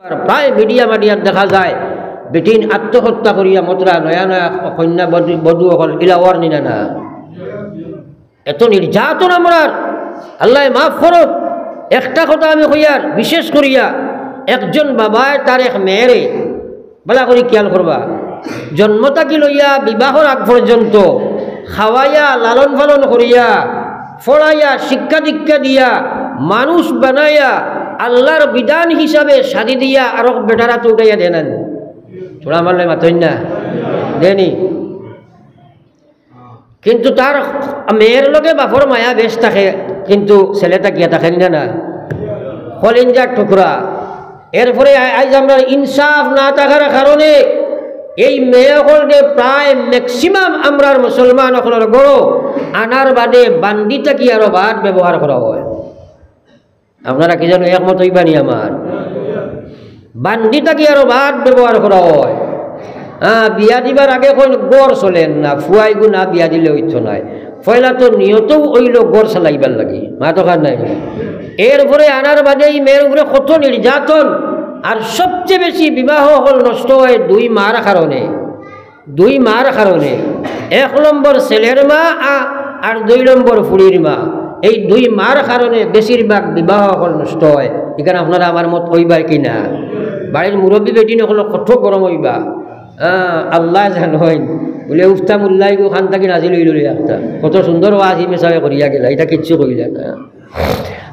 প্রায় মিডিয়া মাডিয়াত দেখা যায় বেটিন আত্মহত্যা করিয়া মতরা নয়া নয়া কন্যা বধূ হল ইলাওয়ার নিনা না এত নির্যাতন আমরা আল্লাহ মাফ করুক। একটা কথা আমি কইয়ার বিশেষ করিয়া একজন বাবায় তার এক মেয়েরে বলা করি খেয়াল করবা জন্ম থাকি লইয়া বিবাহর আগ পর্যন্ত খাওয়াইয়া লালন পালন করিয়া ফড়াইয়া শিক্ষা দীক্ষা দিয়া মানুষ বানাইয়া আল্লাহর বিধান হিসাবে শাদি দিয়া আর বেটারা তো উঠাইয়া দেন ছোড়া মারলে মাতই না দেনি, কিন্তু তার মেয়ের লগে বাপর মায়া বেশ থাকে কিন্তু ছেলেটা গিয়া থাকেন না কলিঞ্জার টুকরা। এরপরে আজ আমরা ইনসাফ না থাকার কারণে এই মেয়েসকলকে প্রায় ম্যাক্সিমাম আমরার মুসলমান সকলের গড় আনার বাদে বান্দিটা কি আরো বাদ ব্যবহার করা হয়। আপনারা কি জানো একমত হইবানি আমার বান্দিটা কি আরো বাদ ব্যবহার করা হয়। বিয়া দিবার আগে কোন গড় চলেন না ফুয়াই গুনা বিয়া দিলে হইতো নাই পয়লা তো নিয়তও ওইল গড় চালাইবার লাগে মা দোকান নাই। এরপরে আনার বাদে এই মেয়ের উপরে কত নির্যাতন আর সবচেয়ে বেশি বিবাহ হল নষ্ট হয় দুই মার কারণে। এক নম্বর ছেলের মা আর দুই নম্বর ফুড়ির মা, এই দুই মার কারণে বেশিরভাগ বিবাহ হল নষ্ট হয়। এখানে আপনারা আমার মত হইবার কিনা বাড়ির মুরব্বী বেটি নকল কত গরম হইবা আল্লাহ জান হইন বলে উফতাম উল্লাহ গো খান থাকি নাজি লই লই একটা কত সুন্দর ওয়াজি মেসাবে করিয়া গেলা এটা কিচ্ছু করিলা না।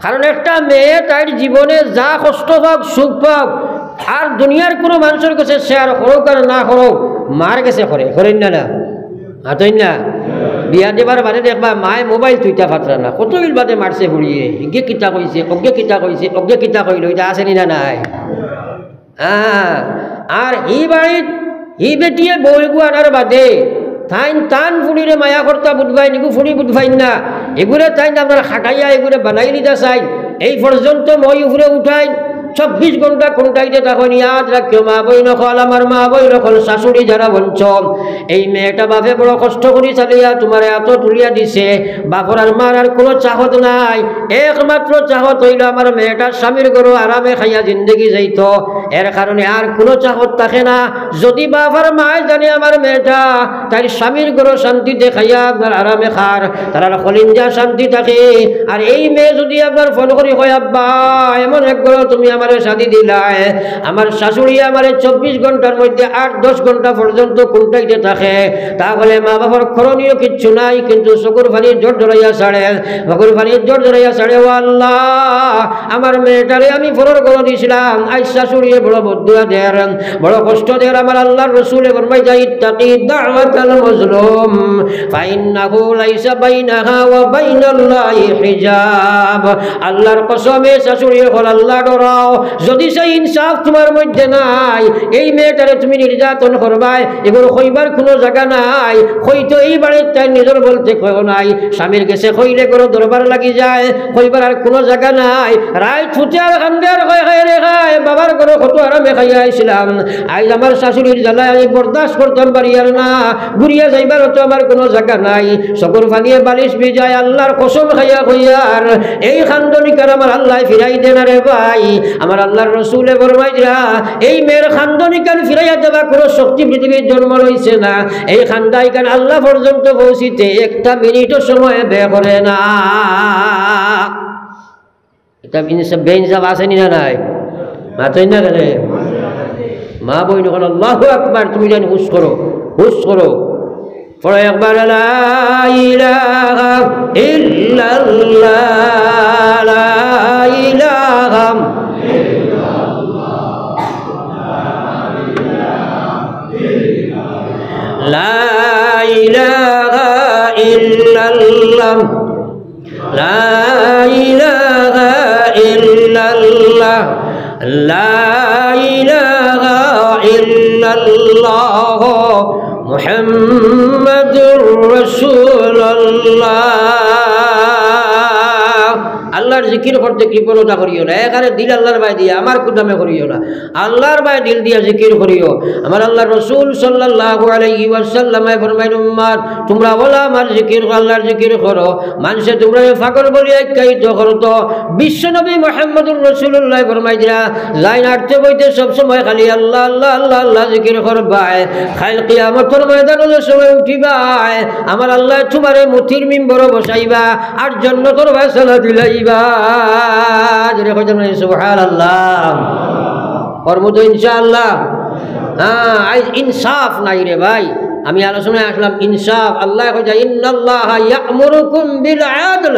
কারণ একটা মেয়ে তার জীবনে যা কষ্ট পাক সুখ পাক আর দুনিয়ার কোনো মানুষের কাছে শেয়ার করুক আর না করুক মার কাছে করেন না হাতই না। বিয়া দেবার বাদে দেখবা মায়ে মোবাইল তুইটা ফাতরা না কত বিল বাদে মারছে ফুড়িয়ে ইগে কিতা কইছে অজ্ঞে কিতা কইল এটা আসেনি না নাই। আর ই বাড়িত ই বেটিয়ে বই গুয়ানার বাদে টান ফুড়িরে মায়া কর্তা বুধবাই নিগু ফুড়ি বুধবাই না এগুলো তাই আপনার খাটাইয়া এগুলো বানাই নিতে চাই এই পর্যন্ত মই উপরে উঠাই 24 ঘন্টা কোনটাইতে তখন ইয়াদ রাখিও মা বই নকল আমার মা বই নকল শাশুড়ি যারা বঞ্চম এই মেয়েটা বাপে বড় কষ্ট করি চালিয়া তোমার এত তুলিয়া দিছে বাপর আর মার আর কোনো চাহত নাই একমাত্র চাহত হইল আমার মেয়েটা স্বামীর গরু আরামে খাইয়া জিন্দগি যাইত এর কারণে আর কোনো চাহত থাকে না। যদি বাপর মায় জানে আমার মেয়েটা তাই স্বামীর গরু শান্তিতে খাইয়া আপনার আরামে খার তারা কলিঞ্জা শান্তি থাকে। আর এই মেয়ে যদি আপনার ফোন করি হয় আব্বা এমন এক গরু তুমি আমার শাদি দিলায় আমার শাশুড়ি আমার 24 ঘন্টার মধ্যে 8-10 ঘন্টা পর্যন্ত কোনটাইতে থাকে তাহলে মা বাবার করণীয় কিচ্ছু নাই কিন্তু চকুর পানির জোর ধরাইয়া ছাড়ে ও আল্লাহ আমার মেয়েটারে আমি ফরর করে দিয়েছিলাম আজ শাশুড়ি বড় বদুয়া দেয় বড় কষ্ট দেয়। আমার আল্লাহর রাসূলে ফরমাই যায় ইত্তাকি দাওয়াতাল মাজলুম ফাইন্নাহু লাইসা বাইনাহা ওয়া বাইনাল্লাহি হিজাব। আল্লাহর কসমে শাশুড়ি হল আল্লাহ ডরাও যদি সেই ইনসাফ তোমার মধ্যে নাই এই মেয়েটারে তুমি নির্যাতন করবাই এগুলো কইবার কোনো জায়গা নাই। হয়তো এই বাড়ির তাই নিজের বলতে কয় নাই স্বামীর গেছে কইলে কোনো দরবার লাগি যায় কইবার আর কোনো জায়গা নাই। রায় ছুটে আর কান্দার খায় বাবার কোনো কত আরামে খাইয়া আইছিলাম আজ আমার শাশুড়ির জ্বালায় আমি বরদাস্ত করতাম পারি আর না ঘুরিয়া যাইবার তো আমার কোনো জায়গা নাই চকুর ফানিয়ে বালিশ ভিজায় আল্লাহর কসম খাইয়া কইয়ার এই খান্দনিকার আমার আল্লাহ ফিরাই দেন রে ভাই। আমার আল্লাহর রাসূলে ফরমাই দিরা এই মেয়ের খান্দনিকান ফিরাইয়া দেবা কোনো শক্তি পৃথিবীর জন্ম লইছে না। এই খান্দাইকান আল্লাহ পর্যন্ত পৌঁছিতে একটা মিনিটও সময় ব্যয় করে না। এটা বেইনসাফ আসেনি না নাই মাতই না রে মা বই নকল আল্লাহু আকবার তুমি জানি হুশ করো পড়ে একবার লা ইলাহা ইল্লাল্লাহ লা ইলাহা লা ইলাহা ইল্লাল্লাহ লা ইলাহা ইল্লাল্লাহ লা ইলাহা ইল্লাল্লাহ মুহাম্মাদুর রাসূলুল্লাহ। আল্লাহ আল্লাহর জিকির করতে কৃপণতা করিও না, এখানে দিল আল্লাহর বাই দিয়া আমার কুদামে করিও না, আল্লাহর বাই দিল দিয়া জিকির করিও। আমার আল্লাহ রসুল সাল্লাল্লাহু আলাইহি ওয়াসাল্লামে ফরমাইল উম্মত তোমরা বলা আমার জিকির আল্লাহর জিকির করো, মানুষে তোমরা পাগল বলি আখ্যায়িত করতো। বিশ্বনবী মুহাম্মদুর রাসূলুল্লাহ ফরমাইরা লাইন আটতে বইতে সবসময় খালি আল্লাহ আল্লাহ আল্লাহ আল্লাহ জিকির করবাই, খাইল কিয়ামতের ময়দানে সময় উঠিবাই আমার আল্লাহ তোমারে মুথির মিম্বর বসাইবা আর জান্নাতের ফয়সালা দিলাইবা। জোরে কইতে সুবহানাল্লাহ। করমু তো ইনশাআল্লাহ। আজ ইনসাফ নাই রে ভাই, আমি আলোচনায় আসলাম ইনসাফ। আল্লাহ কইছে ইন্নাল্লাহা ইয়া'মুরুকুম বিল আদল,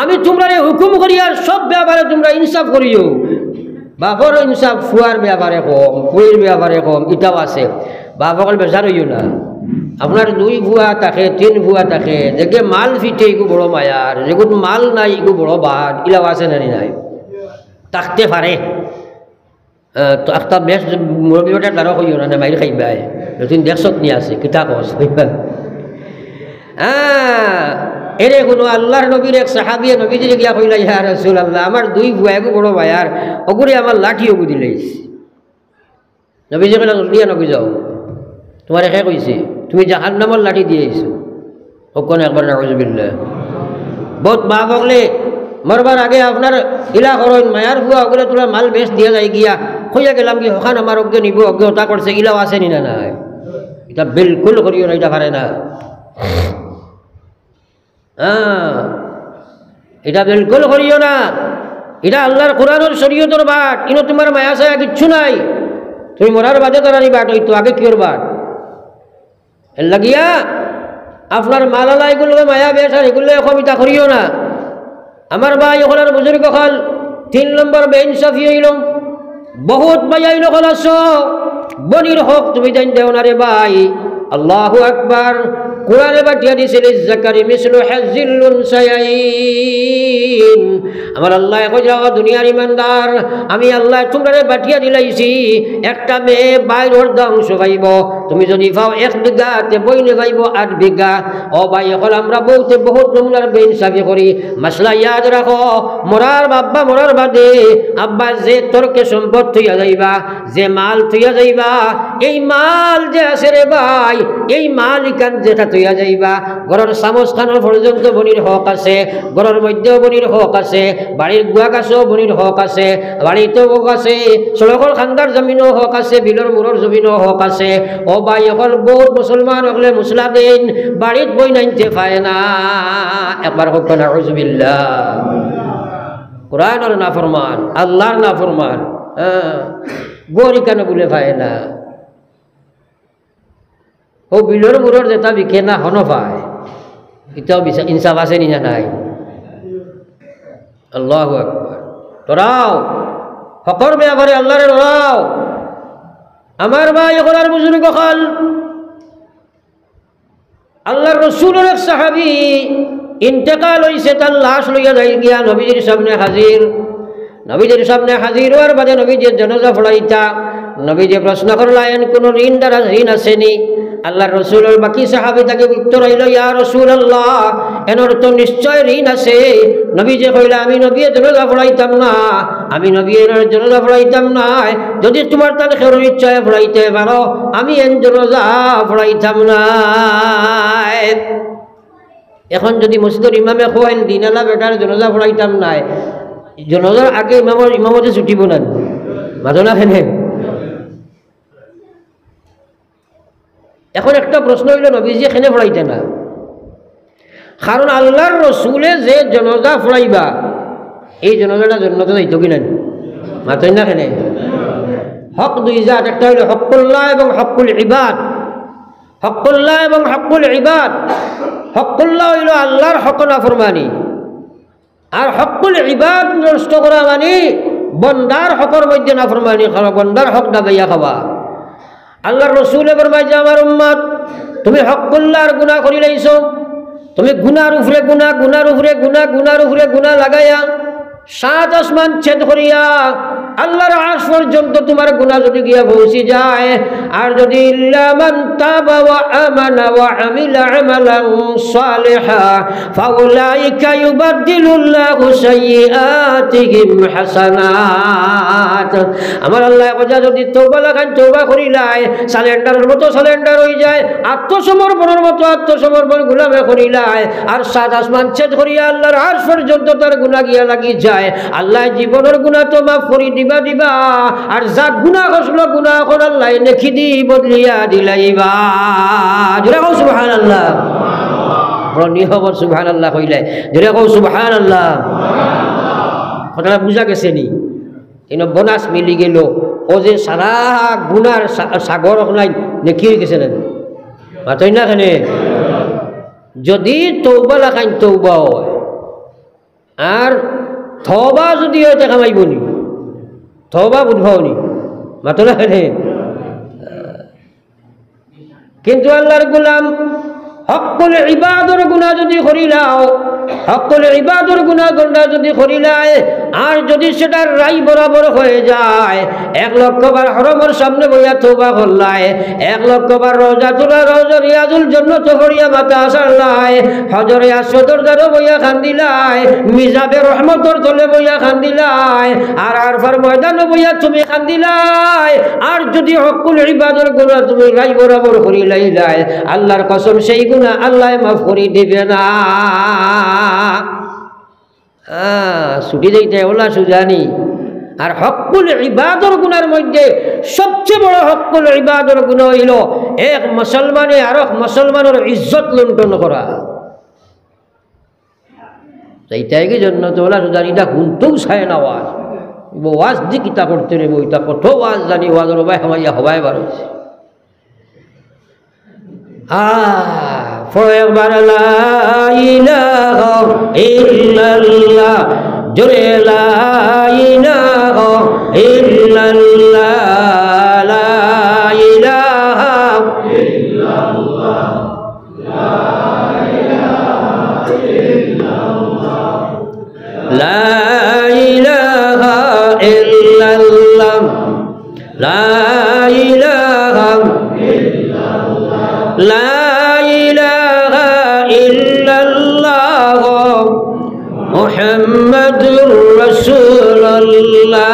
আমি তোমরা হুকুম করি আর সব ব্যাপারে তোমরা ইনসাফ করিও। বাপর ইনসাফ ফুয়ার ব্যাপারে কম, ফুয়ের ব্যাপারে কম, এটাও আছে। বাপকল বেচার হইও না, আপনার 2 ভুয়া থাকে 3 ভুয়া থাকে, যেকে মাল ফিটে এগু বড় মায়ার, যেগুলো মাল নাই এগু বড় বাদ, ইলাও আছে না নাই থাকতে পারে। তো একটা বেশ মুরব্বীটা তারও কইও না মাইর খাইবাই, নতুন দেখছত নিয়ে আছে কিতা কস এরে কোনো আল্লাহর নবীর এক সাহাবিয়ে নবীজিরে গিয়া কইলা ইয়া রাসূলুল্লাহ আমার 2 ভুয়া এগু বড় মায়ার, ওগুরে আমার লাঠি ওগু দিলেইস। নবীজি কইলা জলদি নবী যাও, তোমার একে কইছে তুমি জাহান্নামের লাঠি দিয়েছো। ওখানে একবার নাউজুবিল্লাহ। বহুত মা বগলে মরবার আগে আপনার ইলা করেন মায়ার ভুয়া ওগুলো তোরা মাল বেশ দিয়া যায় গিয়া কইয়া গেলাম কি হখান আমার অজ্ঞ নিব, অজ্ঞ ওটা করছে, ইলাও আছে নি না নাই, এটা বিলকুল করিও না, এটা পারে না। এটা বিলকুল করিও না, এটা আল্লাহর কোরআনের শরীয়তের বাট, ইনো তোমার মায়া ছায়া কিচ্ছু নাই। তুমি মরার বাদে তারানি বাট হইতো, আগে কিওর বাট এর লাগিয়া আপনার মালালা এগুলো মায়া বেসার এগুলো কবিতা করিও না। আমার ভাই ওখানের বুজুর্গ হল 3 নম্বর বেইনসাফি হইল, বহুত মায়াইল হল আস বনির হক তুমি জান দেও না রে ভাই। আল্লাহু আকবার। কোরআনে বাটিয়া দিছিল যাকারি মিসলু হাজ্জিল উনসায়াইন। আমার আল্লাহ কইরা দুনিয়ার ইমানদার আমি আল্লাহ তোমরা বাটিয়া দিলাইছি, একটা মেয়ে বাইরের অংশ পাইব, তুমি যদি পাও 1 বিঘাতে বইনে পাইব 8 বিঘা। ও ভাই এখন আমরা বহুত নমুনার বেইনসাফি করি। মাসলা ইয়াদ রাখো, মরার বাবা মরার বাদে আব্বা যে তর্কে সম্পদ থইয়া যাইবা, যে মাল থইয়া যাইবা, এই মাল যে আছে রে ভাই, এই মাল ইকান যেটা থইয়া যাইবা, ঘরের সামস্থানের পর্যন্ত বনির হক আছে, ঘরের মধ্যেও বনির হক আছে, বাড়ির গুয়া গাছও বনির হক আছে, বাড়িতেও হক আছে, সড়কের খান্দার জমিনও হক আছে, বিলর মুরর জমিনও হক আছে। ও ভাই এখন বহুত মুসলমান হকলে মুসলা দিন বাড়িত বই নাইতে পায় না। একবার হোক না নাউজুবিল্লাহ। কোরআনের নাফরমান, আল্লাহর নাফরমান, গরি কেন বলে পায় না। ও বিলর মুরর যেটা বিকে না হন পায়, এটাও ইনসাফ আছে নি না নাই? আল্লাহু আকবার। তোরাও হকর ব্যাপারে আল্লাহরে ডরাও। আমার ভাই এখনার বুজুর্গ হল আল্লাহর রাসূলের এক সাহাবী ইন্তেকাল হইছে, তার লাশ লইয়া যাই গিয়া নবীজির সামনে হাজির। নবীজির সামনে হাজির হওয়ার বাদে নবীজির জানাজা পড়াইতা। নবীজি প্রশ্ন করলেন কোন ঋণ দ্বারা ঋণ আসেনি? আল্লাহর রাসূলের বাকি সাহাবী তাকে উত্তর হইল ইয়া রাসূলুল্লাহ এনর তো নিশ্চয় ঋণ আছে। নবীজি কইলা আমি নবী জানাজা পড়াইতাম না, আমি নবী এর জানাজা পড়াইতাম না, যদি তোমার তার খেরুর ইচ্ছায় পড়াইতে পারো আমি এন জানাজা পড়াইতাম না। এখন যদি মসজিদের ইমামে কইন দিনালা বেটার জানাজা পড়াইতাম না, জানাজার আগে ইমামতে ছুটিব না মাদনা খেনে। এখন একটা প্রশ্ন হইল নবীজি এখানে পড়াইতে না, কারণ আল্লাহর রসুলে যে জনাজা পড়াইবা এই জনাজাটা জন্নতে যাইত কিনা মাতই না খেনে। হক 2 জাত, একটা হইল হকুল্লাহ এবং হকুল ইবাদ। হকুল্লাহ এবং হকুল ইবাদ। হকুল্লাহ হইল আল্লাহর হক নাফরমানি, আর হকুল ইবাদ নষ্ট করা মানে বন্দার হকর মধ্যে নাফরমানি খাওয়া, বন্দার হক দাবাইয়া খাওয়া। আল্লাহর রাসূল ফরমাইছে আমার উম্মত তুমি হকুল্লাহর গুনাহ করি লাইছো, তুমি গুনার উপরে গুনাহ, গুনার উপরে গুনাহ, গুনার উপরে গুনাহ লাগাইয়া 7 আসমান ছেদ করিয়া আল্লাহর আরশ পর্যন্ত তোমার গুনাহ যদি গিয়া পৌঁছে যায়। আর যদি ইল্লা মান তাবা ওয়া আমানা ওয়া আমিলা আমালান সালিহা ফাউলাইকা ইউবাদদিলুল্লাহু সাইয়্যাতিহিম হাসানাত। আমার আল্লাহ কইয়া যদি তওবা লাগান তওবা করিলাই, সালেন্ডারের মতো সালেন্ডার হয়ে যায়, আত্মসমর্পণের মতো আত্মসমর্পণ গুলামে করিলাই, আর সাত আসমান ছেদ করিয়া আল্লাহর আরশ পর্যন্ত তার গুনাহ গিয়া লাগি যায়, আল্লাহ জীবনের গুনাহ তো মাফ করি দিবা। আর যা গুনাহ করছিল গুনাহ এখন আল্লাহ নেকি দি বদলিয়া দিলাইবা। জোরে কও সুবহানাল্লাহ। বড় নিহবর সুবহানাল্লাহ কইলে জোরে কও সুবহানাল্লাহ। কথাটা বুঝা গেছে নি? ইনো বোনাস মিলি গেল। ও যে সারা গুনার সাগর নাই নেকি হয়ে গেছে না মাতই না খানে। যদি তওবা লাগাই তওবা হয়, আর তওবা যদি হয় দেখা মাইব নি, তওবা বুঝবাও নি মাতো না খানে। কিন্তু আল্লাহর গোলাম হকল ইবাদর গুনাহ যদি করিলাও, হকল ইবাদর গুনাহ গন্ডা যদি করিলাই, আর যদি সেটা রাই বরাবর হয়ে যায়, 1 লক্ষ বার হরমের সামনে বইয়া তওবা করলাই, 1 লক্ষ বার রওজাতুল্লাহ রওজা রিয়াজুল জান্নাত করিয়া মাথা আসারলাই, হজরে আসওয়াদর দ্বারে বইয়া কান্দিলাই, মিজাবে রহমতর তলে বইয়া কান্দিলাই, আর আরফার ময়দানে বইয়া তুমি কান্দিলাই, আর যদি হকল ইবাদর গুনাহ তুমি রাই বরাবর করিলাই, আল্লাহর কসম সেই গুনাহ আল্লাহ মাফ করে দিবে না। ছুটি যাইতে ওলা সুজানি। আর হকুল ইবাদর গুনার মধ্যে সবচেয়ে বড় হকুল ইবাদর গুণ হইল এক মুসলমানে আর এক মুসলমানের ইজ্জত লুণ্ঠন করা। সেইটাই কি জন্য তো ওলা সুজানি এটা শুনতেও চায় না ওয়াজ, ওয়াজ দি কিতা করতে রে বইটা কত ওয়াজ জানি ওয়াজের ভাই হবাইয়া হবাই বার হয়েছে। ফরবার লা ইলাহা ইল্লাল্লাহ, জোরে লা ইলাহা ইল্লাল্লাহ, লা ইলাহা ইল্লাল্লাহ, লা ইলাহা ইল্লাল্লাহ, লা ইলাহা ইল্লাল্লাহ, লা ইলাহা লা ইলাহা ইল্লাল্লাহ মুহাম্মাদুর রাসূলুল্লাহ।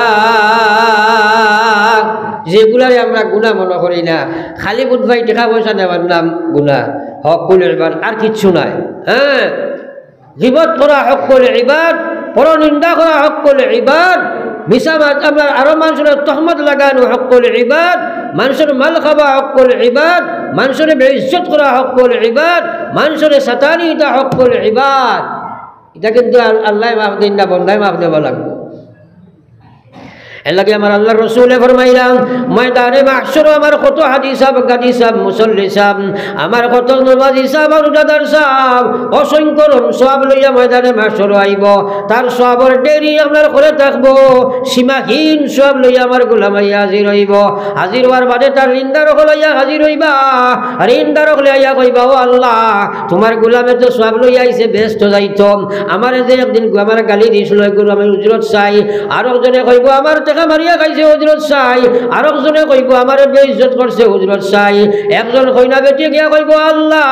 যেগুলাই আমরা গুনাহ মনে করি না, খালি বুধবাই টাকা পয়সা নেওয়ার নাম গুনাহ, হকুল ইবাদ আর কিচ্ছু নাই। হ্যাঁ, গীবত করা হকুল ইবাদ, পরনিন্দা করা হকুল ইবাদ, মিছা আমরা আরো মানুষের তহমত লাগানো হকুল ইবাদ, মানুষের মাল খাওয়া হকুল ইবাদ, মানুষের বেইজ্জত করা হকুল ইবাদ, মানুষের সাতানি এটা হকুল ইবাদ। এটা কিন্তু আল্লাহ মাফ দিন না, বন্ধাই মাফ দেওয়া লাগবে। এর লাগে আমার আল্লাহর রাসূলে ফরমাইলাম, ময়দানে মাহশর আমার কত হাজি সাহেব, গাজী সাহেব, মুসল্লি সাহেব, আমার কত নমাজি সাহেব, রোজাদার সাহেব, অসংখ্য সওয়াব লইয়া ময়দানে মাহশর আইব। তার সওয়াবের ডেরি আপনার করে থাকবো, সীমাহীন সওয়াব লইয়া আমার গোলাম আইয়া হাজির হইব। হাজির হওয়ার বাদে তার ঋণদার লইয়া হাজির হইবা, ঋণদার লইয়া কইবা, ও আল্লাহ তোমার গোলামে তো সওয়াব লইয়া আইছে, ব্যস্ত যাইতো, আমার যে একদিন আমার গালি দিছিল এগুলো আমি উজরত চাই। আর একজনে কইব আমার টাকা মারিয়া খাইছে উজরত চাই, আর একজনে কইব আমার বেইজ্জত করছে উজরত চাই। একজন কইনা বেটি গিয়া কইব, আল্লাহ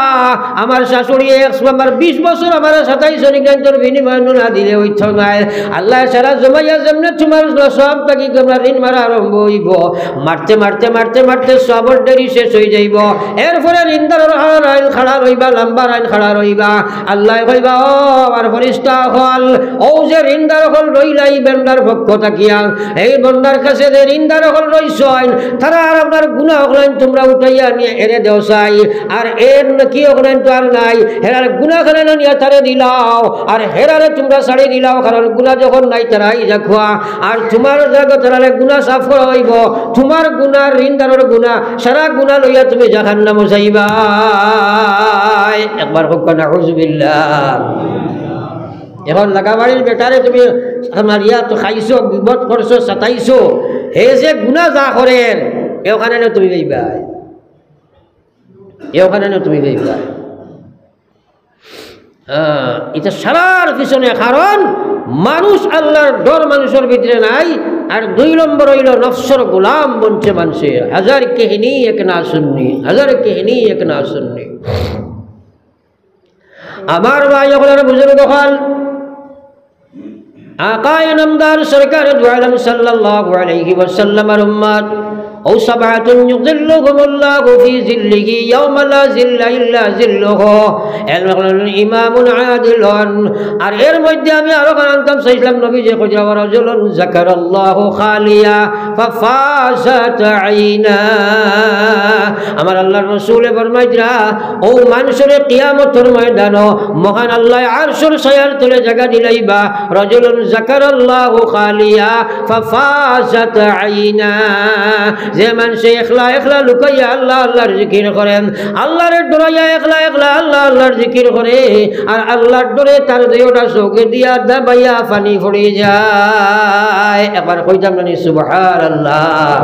আমার শাশুড়ি আমার 20 বছর আমার 27 নিকান্তর বিনিময় না দিলে হইতো নাই। আল্লাহ সারা জমাইয়া যেমনে তোমার সব থাকি তোমরা ঋণ মারা আরম্ভ হইব, মারতে মারতে মারতে মারতে সবর দেরি শেষ হয়ে যাইব। এরপরে ঋণদার আইন খাড়া রইবা, লম্বা আইন খাড়া রইবা। আল্লাহ কইবা, ও আমার ফরিস্তা হল, ও যে ঋণদার হল রইলাই বেন্দার পক্ষ থাকিয়া, এই বন্দার কাছে যে ঋণদার হল রইছেন তারা আর আপনার গুনাহ হলেন তোমরা উঠাইয়া নিয়ে এনে দেও চাই। আর এর কি হলেন তো আর নাই, হেরার গুনাহ খানে নিয়ে তারে দিলাও, আর হেরারে তোমরা ছাড়ি দিলাও, কারণ গুনাহ যখন নাই তারাই দেখুয়া। আর তোমার জায়গা তারারে গুনাহ সাফ করা হইব, তোমার গুনাহ ঋণদারের গুনাহ সারা গুনাহ লইয়া তুমি জাহান্নামে যাইবা। একবার হোক নাউযুবিল্লাহ। এখন লাগাবাড়ির বেটারে তুমি মারিয়া তো খাইছো, বিপদ করছো, সাতাইছো, হে যে গুনাহ যা করেন এখানে তুমি যাইবা, এখানে তুমি যাইবা। এটা সারার পিছনে কারণ মানুষ আল্লাহর ডর মানুষের ভিতরে নাই, আর 2 নম্বর হইল নফসর গোলাম বনছে মানুষে। হাজার কেহিনী এক না শুননি, হাজার কেহিনী এক না শুননি। আমার ভাই হলেন বুজুর্গ হল আকায়ে নামদার সরকার দু আলম সাল্লাল্লাহু আলাইহি ওয়াসাল্লামের উম্মত ও সাবাতুন ইউযিল্লুহুমুল্লাহু ফি যিল্লিহি ইয়াওমা লা যিল্লা ইল্লা যিল্লুহু ইমামুন আদিলুন। আর এর মধ্যে আমি আরো কারণতাম চাইছিলাম নবী যে কইরা রাজুলুন যাকারাল্লাহু খালিয়া ফাফাসাত আইনা। আমার আল্লাহর রাসূল ফরমাইরা ও মানুষের কিয়ামতের ময়দানে মহান আল্লাহ আরশের ছায়ার তলে জায়গা দিলাইবা রাজুলুন যাকারাল্লাহু খালিয়া ফাফাসাত আইনা। যে মানুষ একলা একলা লুকাইয়া আল্লাহ আল্লাহর জিকির করেন, আল্লাহর ডরাইয়া একলা একলা আল্লাহ আল্লাহর জিকির করে, আর আল্লাহর ডরে তার দুইটা চোখে দিয়া দাবাইয়া পানি পড়ে যায়। একবার কইতাম না সুবহানাল্লাহ।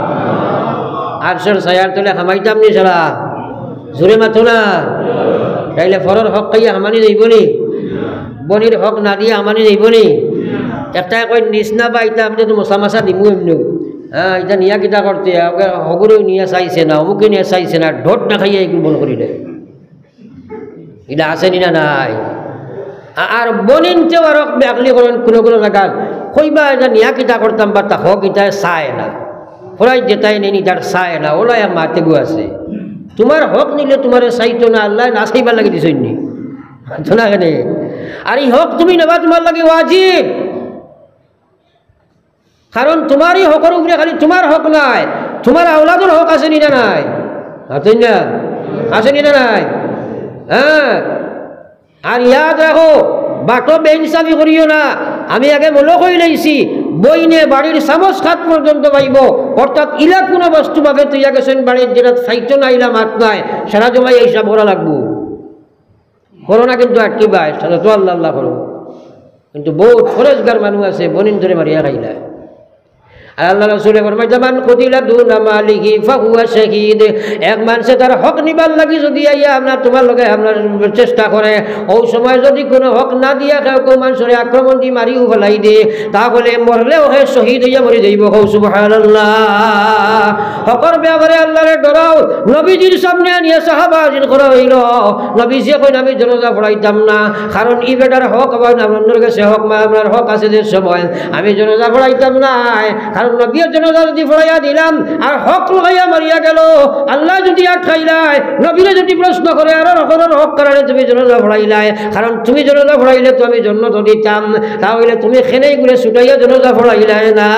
আরশের ছায়ার তলে হামাইতাম নি সারা জোরে মাথো না, তাইলে ফরর হক খাইয়া হামানি যাইবনি, বনির হক না দিয়ে হামানি যাইবনি। একটা কই নিচনা পাইতা আপনি তো মশা মাছা দিমু এমনি। হ্যাঁ এটা নিয়া কিতা করতে হগুরেও নিয়ে চাইছে না, অমুকে নিয়ে চাইছে না, ঢোট না খাইয়া এগুলো বল করিলে এটা আছে না নাই। আর বনিনতেও আর ব্যাকলি করেন কোনো কোনো জায়গা কইবা এটা নিয়া কিতা করতাম বা তা হক এটা চায় না, ওরাই যেটাই নেই তার চায় না, ওলাই মাতে গু আছে। তোমার হক নিলে তোমার চাইতো না, আল্লাহ না চাইবার লাগে দিছনি না কেন? আর এই হক তুমি নেবা তোমার লাগে ওয়াজিব, কারণ তোমারই হকের উপরে খালি তোমার হক নাই, তোমার আওলাদের হক আছে নি না নাই? না আছে নি না নাই? হ্যাঁ। আর ইয়াদ রাখো বাটো বেইনসাফি করিও না। আমি আগে মনে কই লাইছি বইনে বাড়ির চামচ খাত পর্যন্ত পাইব, অর্থাৎ ইলা কোনো বস্তু ভাবে তুইয়া গেছেন বাড়ির যেটা চাইতো না ইলা মাত নাই, সারা জমাই হিসাব করা লাগবো। করো না কিন্তু আটকিবাই, সারা তো আল্লাহ আল্লাহ করো। কিন্তু বহুত ফরেজগার মানুষ আছে বনিন ধরে মারিয়া খাইলায়। আল্লাহ রাসূল ফরমায় জামান কুতিলা দুনা মালিহি ফাহুয়া শাহীদ। এক মানুষে তার হক নিবার লাগি যদি আইয়া আপনার তোমার লগে আপনার চেষ্টা করে, ওই সময় যদি কোনো হক না দিয়া কেউ মানুষের আক্রমণ দিয়ে মারিও ফেলাই দিয়ে, তাহলে মরলেও হে শহীদ হইয়া মরে যাইব। সুবহানাল্লাহ। হকর ব্যাপারে আল্লাহরে ডরাও। নবীজির সামনে নিয়ে সাহাবা হাজির করা হইল, নবীজি কইন আমি জনাজা পড়াইতাম না, কারণ ই বেটার হক আবার আপনার কাছে হক মা আপনার হক আছে যে সময় আমি জনাজা পড়াইতাম না, কারণ নবীর জনাজা যদি পড়াইয়া দিলাম আর হক লাগাইয়া মারিয়া গেল, আল্লাহ যদি আটকাইলাই, নবীরে যদি প্রশ্ন করে আর রকমের হক কারণে তুমি জনাজা পড়াইলাই, কারণ তুমি জনাজা পড়াইলে তো আমি জন্নত দিতাম, তাহলে তুমি খেনেই ঘুরে ছুটাইয়া জনাজা পড়াইলাই না।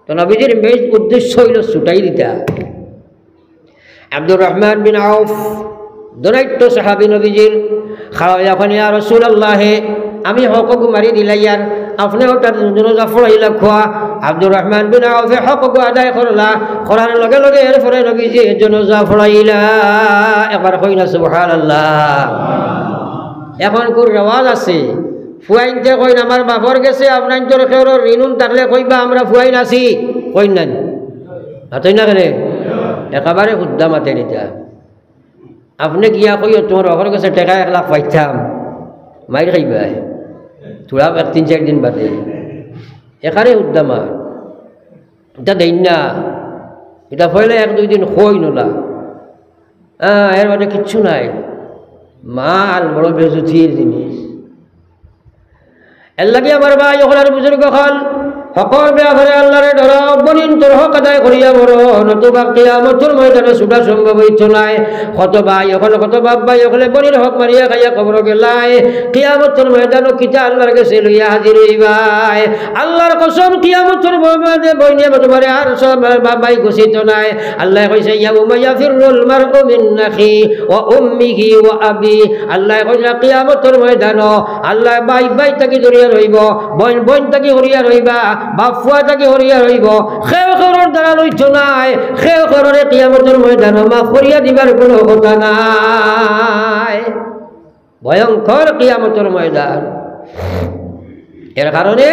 তো নবীজির মেইন উদ্দেশ্য হইল ছুটাই দিতা। আব্দুর রহমান বিন আউফ দনাইত্য সাহাবী নবীজির খাওয়া যখন ইয়া রাসূলুল্লাহ আমি হকগু মারি দিলাইয়ার আপনি ওটার জনাজা পড়াইলা খোয়া। আব্দুর রহমান বিন আউফে হকগু আদায় করলা, করার লগে লগে এরপরে নবীজি জনাজা পড়াইলা। একবার কই না সুবহানাল্লাহ। এখন কোন রেওয়াজ আছে ফুয়াইনতে কইন আমার বাপর গেছে আপনার তোর কেউ ঋণুন থাকলে কইবা আমরা ফুয়াইন আছি, কইন না হাতই না কেন? একেবারে শুদ্ধা মাতে নিতা। আপনি গিয়া কইও তোমার বাপর গেছে টাকা 1 লাখ পাইতাম, মাইর খাইবা তোরা 3-4 দিন বাদে, একারে শুদ্ধা মার। এটা দেন না, এটা ফলে 1-2 দিন খই নোলা, এর মানে কিচ্ছু নাই। মাল বড় বেজুথির জিনিস। এর লাগে আমার ভাই ওখানে বুজুর্গ হল হকর ব্যাপারে আল্লাহরে ডরাও, বনিন তোর হক আদায় করিয়া বড়, নতুবা কিয়ামতের ময়দানে ছুটা সম্ভব হইতো নাই। কত ভাই ওখানে কত বাপ ভাই ওখানে বনির হক মারিয়া খাইয়া কবর গেলাই, কিয়ামতের ময়দানে কিতা আল্লাহর কাছে লইয়া হাজির হইবাই। আল্লাহর কসম কিয়ামতের ময়দানে বইনে তোমারে আর সব বাপ ভাই ঘোষিত নাই। আল্লাহ কইছে ইয়াউমা ইয়াফিরুল মারউ মিন আখি ওয়া উম্মিহি ওয়া আবি। আল্লাহ কইছে কিয়ামতের ময়দানে আল্লাহ ভাই ভাই তাকে জড়িয়া রইব, বোন বোন তাকে হরিয়া রইবা, বাপুয়া তাকে হরিয়া রইব। খেও খরর দ্বারা লইছ নাই, খেও খররে কিয়ামতের ময়দানে মাফ করিয়া দিবার কোনো কথা নাই। ভয়ঙ্কর কিয়ামতের ময়দান। এর কারণে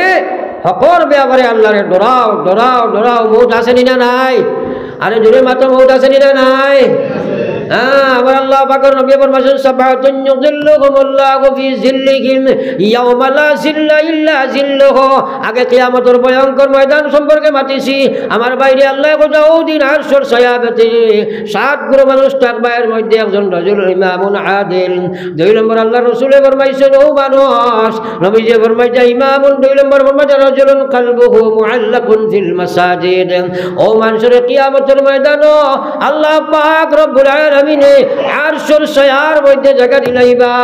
হকর ব্যাপারে আল্লাহরে ডরাও ডরাও ডরাও। মৌত আসেনি না নাই? আরে জোরে মাত্র মৌত আসেনি না নাই? আমার আল্লাহ পাকের নবী ফরমায়েছেন সাবাতুন ইউযিল্লুহুমুল্লাহু ফি জিল্লিহিম ইয়াওমা লা জিল্লা ইল্লা জিল্লুহু। আগে কিয়ামতের ভয়ঙ্কর ময়দান সম্পর্কে মাতিছি। আমার বাইরে আল্লাহ কথা ওদিন আরশের ছায়াতে 7 গ্রুপ মানুষ থাকবে, এর মধ্যে একজন রাজুল ইমামুন আদিল। 2 নম্বর আল্লাহ রাসূলে ফরমাইছেন ও মানুষ, নবীজি ফরমাইছে ইমামুন। 2 নম্বর ফরমাইছে রাজুলুন কলবুহু মুআল্লাকুন ফিল মাসাজিদ। ও মানুষের কিয়ামতের ময়দানও আল্লাহ পাক রব্বুল আলামিনে আরশের ছায়ার মধ্যে জায়গা দিলাইবা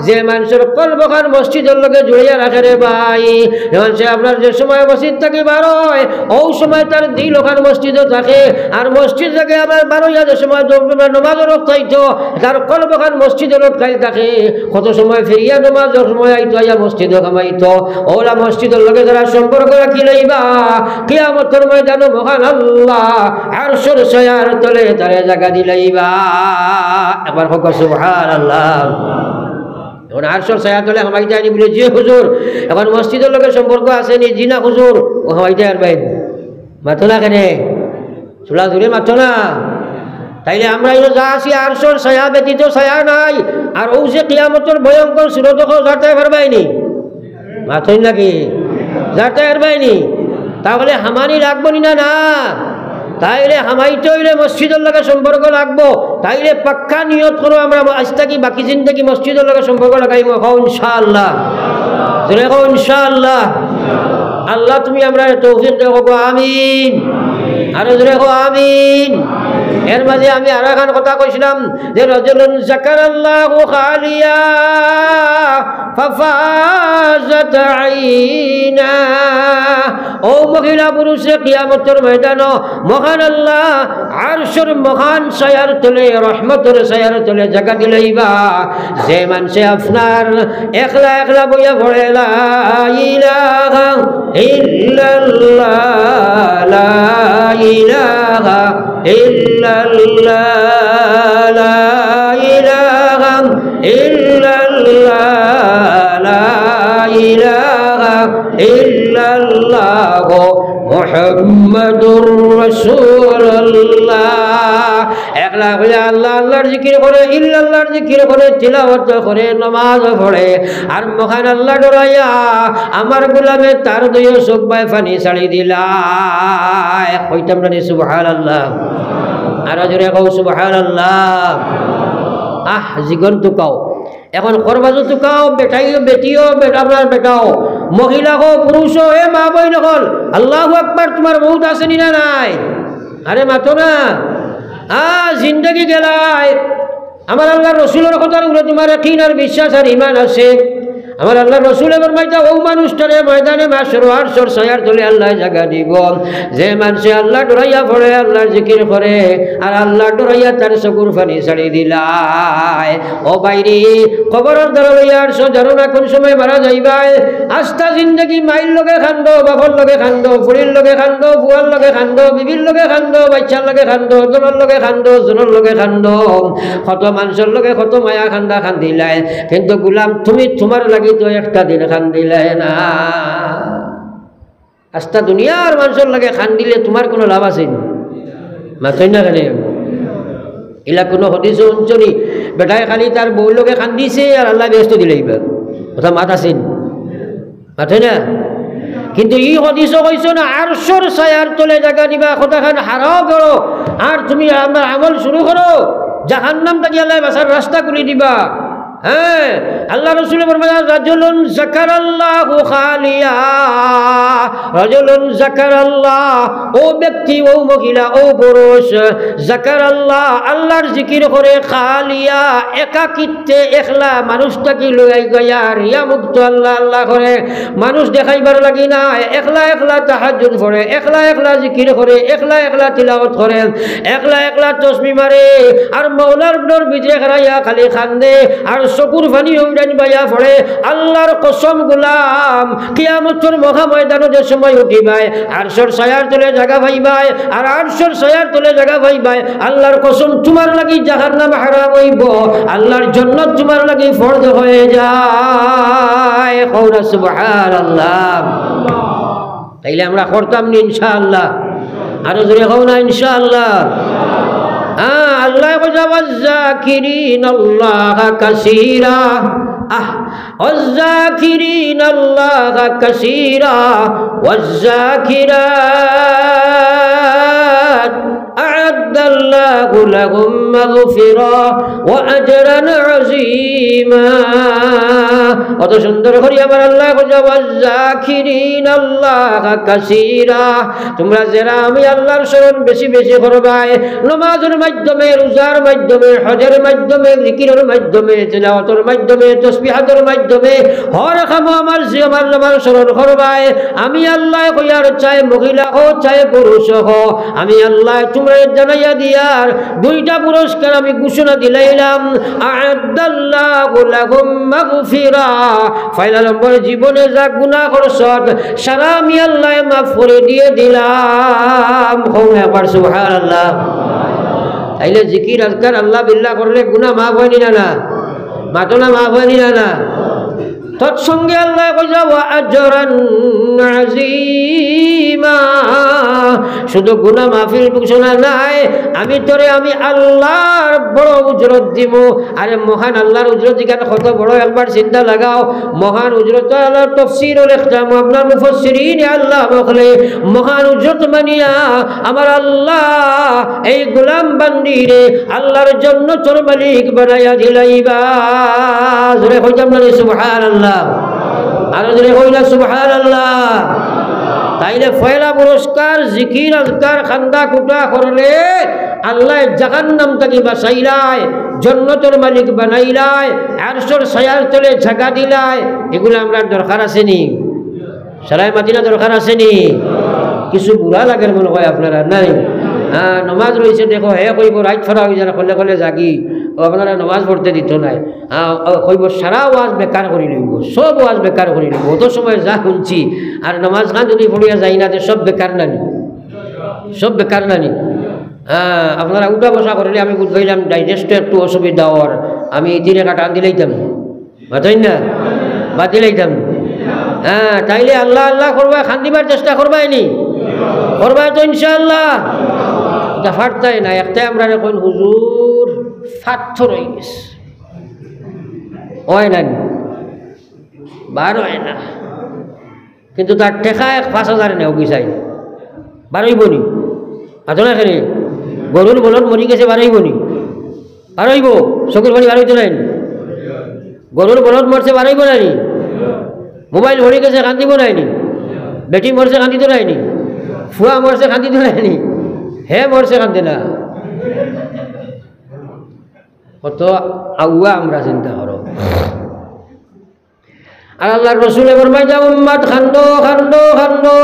যে মানুষের কলবখান মসজিদের লগে জুড়িয়া রাখে রে ভাই। যেমন সে আপনার যে সময় মসজিদ থেকে বার হয় ওই সময় তার দিল ওখান মসজিদও থাকে, আর মসজিদ থেকে আবার বার হইয়া যে সময় নমাজের রক্ষাইতো তার কলবখান মসজিদের রক্ষাই থাকে। কত সময় ফিরিয়া নমাজের সময় আইতো আইয়া মসজিদে কামাইতো। ওলা মসজিদের লগে যারা সম্পর্ক রাখি লইবা কিয়ামতের ময়দানে মহান আল্লাহ আরশের ছায়ার তলে তারে জায়গা দিলাইবা। এবার হোক সুবহানাল্লাহ। এখন আরশের ছায়া তলে হামাই যায়নি বলে যে হুজুর এখন মসজিদের লগে সম্পর্ক আছে নি জি না হুজুর ও হামাইতে আর ভাই মাথো না কেন চুলা ধরে মাথো না। তাইলে আমরা যা আছি আরশের ছায়া ব্যতীত ছায়া নাই। আর ও যে কিয়ামতের ভয়ঙ্কর সুরত যাতে পারবাইনি মাথই নাকি যাতে পারবাইনি, তাহলে হামানি রাখবো না না? তাইলে হামাইতে হইলে মসজিদের লগে সম্পর্ক রাখবো। তাইলে পাক্কা নিয়ত করো আমরা আজ থাকি বাকি জিন্দগি মসজিদের লগে সম্পর্ক লাগাইব। ইনশাআল্লাহ ইনশাআল্লাহ। আল্লাহ তুমি আমরা তৌফিক দাও, আমিন। আরো জোরে আমিন। এর মাঝে আমি আর এখন কথা কইছিলাম যে রাজুলুন যাকারাল্লাহু খালিয়া ফাফাজাত আইনা। ও মহিলা পুরুষে কিয়ামতের ময়দান মহান আল্লাহ আরশের মহান ছায়ার তলে রহমতের ছায়ার তলে জায়গা দিলাইবা যে মানুষে আপনার একলা একলা বইয়া পড়ে লা ইলাহা ইল্লাল্লাহ লা ইলাহা ইল্লাল্লাহ লা ইলাহা ইল্লাল্লাহ লা ইলাহা ইল্লাল্লাহ মুহাম্মাদুর রাসূলুল্লাহ। একলা বলে আল্লাহ আল্লাহর জিকির করে, ইল্লাল্লাহর জিকির করে, তিলাওয়াত করে, নামাজ পড়ে, আর মহান আল্লাহ ডরাইয়া আমার গোলামে তার দুই চোখ বাই পানি ছাড়ি দিলা। কইতাম না সুবহানাল্লাহ। আর জোরে কও সুবহানাল্লাহ। জীবন টুকাও এখন করবাজো টুকাও, বেটাইও বেটিও আপনার বেটাও, মহিলা হো পুরুষ হো, হে মা বই নকল আল্লাহু আকবার। তোমার বহুত আসেনি না নাই? আরে মাতো না। জিন্দগি গেলাই আমার আল্লাহ রসুলের কথার উপরে তোমার ইয়াকিন আর বিশ্বাস আর ইমান আছে। আমার আল্লাহ রসুল এবার মাইতা ও মানুষটারে ময়দানে মাসর আরশের ছায়ার তলে আল্লাহ জায়গা দিব যে মানুষে আল্লাহ ডরাইয়া পড়ে, আল্লাহর জিকির করে, আর আল্লাহ ডরাইয়া তার চকুর পানি ছাড়ি দিলায়। ও বাইরে খবরের দ্বারা লইয়া আরশো জানো না কোন সময় মারা যাইবাই। আস্থা জিন্দগি মাইল লগে খান্দ, বাপর লগে খান্দ, ফুড়ির লগে খান্দ, বুয়ার লগে খান্দ, বিবির লগে খান্দ, বাচ্চার লগে খান্দ, জনের লগে খান্দ, জনের লগে খান্দ, কত মানুষের লগে কত মায়া খান্দা খান্দিলাই। কিন্তু গুলাম তুমি তোমার লাগি তো একটা দিন খান্দিলে না। আস্তা দুনিয়ার মানুষের লাগে খান্দিলে তোমার কোনো লাভ আছে মাথই না? কেন এলা কোনো হদিস অঞ্চলি বেটায় খালি তার বউ লোকে খান্দিছে আর আল্লাহ ব্যস্ত দিলে কথা মাত আছেন মাথই না? কিন্তু ই হদিস কইছ না আরশের ছায়ার তলে জায়গা দিবা, কথাখান হারাও করো আর তুমি আমার আমল শুরু করো, জাহান্নাম থেকে আল্লাহ বাঁচার রাস্তা করে দিবা। হ্যাঁ, আল্লাহ রসুল রাজুলুন যাকারাল্লাহু খালিয়া, রাজুলুন যাকারাল্লাহ, ও ব্যক্তি, ও মহিলা, ও পুরুষ, যাকারাল্লাহ আল্লাহর জিকির করে, খালিয়া একাকিত্বে একলা মানুষটাকে লইয়াই গয়া রিয়া মুক্ত আল্লাহ আল্লাহ করে, মানুষ দেখাইবার লাগি না, একলা একলা তাহাজ্জুদ পড়ে, একলা একলা জিকির করে, একলা একলা তিলাওয়াত করে, একলা একলা তসবিহ মারে, আর মাওলার ডর ভিতরে খারাইয়া খালি খান্দে আর চকুর পানি উড়ান বাইয়া পড়ে। আল্লাহর কসম গোলাম কিয়ামতের মহা ময়দানে যে সময় উঠিবাই আরশের ছায়ার তলে জায়গা পাইবাই, আর আরশের ছায়ার তলে জায়গা পাইবাই, আল্লাহর কসম তোমার লাগি জাহান্নাম হারাম হইব, আল্লাহর জান্নাত তোমার লাগি ফরজ হয়ে যায়। কওনা সুবহানাল্লাহ। তাইলে আমরা করতাম নি ইনশাআল্লাহ? আরো জোরে কও না ইনশাআল্লাহ। আল্লাহ কইছে ওয়াযাকিরিনাল্লাহা কাসীরা ওয়াযাকিরিনাল্লাহা কাসীরা ওয়াযাকিরাত আ'আদ্দাল্লাহু লাহুম মাগফিরা ওয়া আজরান আযীমা। কত সুন্দর করে আমার আল্লাহ কইছে ওয়াযাকিরিনাল্লাহা কাসীরা, তোমরা যারা আমি আল্লাহর স্মরণ বেশি বেশি করবাই, নামাজের মাধ্যমে, রোজার মাধ্যমে, হজের মাধ্যমে, জিকিরের মাধ্যমে, তিলাওয়াতের মাধ্যমে, তাসবিহাতের মাধ্যমে হর কাম আমার নামার স্মরণ করবাই। আমি আল্লাহ কইয়ার চাই মহিলা হো চাই পুরুষ হো, আমি আল্লাহ তোমরা জানাইয়া দিয়ার দুইটা পুরস্কার আমি ঘোষণা দিলাম। আ'আদ্দাল্লাহু লাহুম মাগফিরা, পয়লা নম্বর জীবনে যা গুনাহ করছত সারা আমি আল্লাহ মাফ করে দিয়ে দিলাম। একবার সুবহানাল্লাহ। তাইলে জিকির আজকার আল্লাহ বিল্লাহ করলে গুনাহ মাফ হয়নি না? মাতনা মাফ হয়নি না? তৎসঙ্গে আল্লাহ কইছে ওয়া আজরান আযীমা, শুধু গুনাহ মাফির ঘোষণা নাই, আমি তোরে আমি আল্লাহর বড় উজরত দিব। আরে মহান আল্লাহর উজরত যেখানে কত বড় একবার চিন্তা লাগাও। মহান উজরত আল্লাহর তাফসীরও লিখতাম আপনার মুফাসসিরিন আল্লাহ বলে মহান উজরত মানিয়া আমার আল্লাহ এই গোলাম বান্দিরে আল্লাহর জন্য তোর মালিক বানাইয়া দিলাইবা। জোরে কইতাম না সুবহানাল্লাহ, আর জোরে কইলা সুবহানাল্লাহ। তাইলে পয়লা পুরস্কার জিকির আজকার খান্দা কুটা করলে আল্লাহ জাহান্নাম থেকে বাঁচাইলাই, জান্নাতের মালিক বানাইলাই, আরশের ছায়ার তলে জায়গা দিলাই। এগুলো আমরা দরকার আছে নি? সারাই মাদিনা দরকার আছে নি? কিছু বুড়া লাগের মনে হয় আপনারা নাই? নমাজ রয়েছে দেখো হে কইব রাইট ফরা হয়ে যারা কলে কলে জাগি আপনারা নমাজ পড়তে দিত নাই, কইব সারা ওয়াজ বেকার করে লইব, সব ওয়াজ বেকার করে লইব। অত সময় যা শুনছি আর নমাজ খান যদি পড়িয়া যাই না সব বেকার নানি, সব বেকার নানি। আপনারা উঠা বসা করলে আমি বুঝবাইলাম ডাইজেস্টে একটু অসুবিধা ওর, আমি ইতিরে কাটা দিলাইতাম বাতাই না বা দিলাইতাম। তাইলে আল্লাহ আল্লাহ করবা, খান দিবার চেষ্টা করবাই নি? করবাই তো ইনশাআল্লাহ। এটা ফাটতাই না, একটাই আমরা এখন হুজুর ফাটথর হয়ে গেছে, হয় না বার হয় না, কিন্তু তার টেকা 5,000 নেও কি চাই বারইব নি? আতো না খেলে গরুর বলদ মরি গেছে বারইব নি? বারইব, চকুর পানি বারইতো নাই? গরুর বলদ মরছে বারইব নাইনি? মোবাইল ভরি গেছে কান্দিব নাইনি? বেটি মরছে কান্দিত নাইনি? ফুয়া মরছে কান্দিত নাইনি? হে মরছে কান্দে না? কত আউয়া আমরা চিন্তা করো। আর আল্লাহর রাসূলে ফরমাইছে উম্মত খান্দো খান্দো খান্দো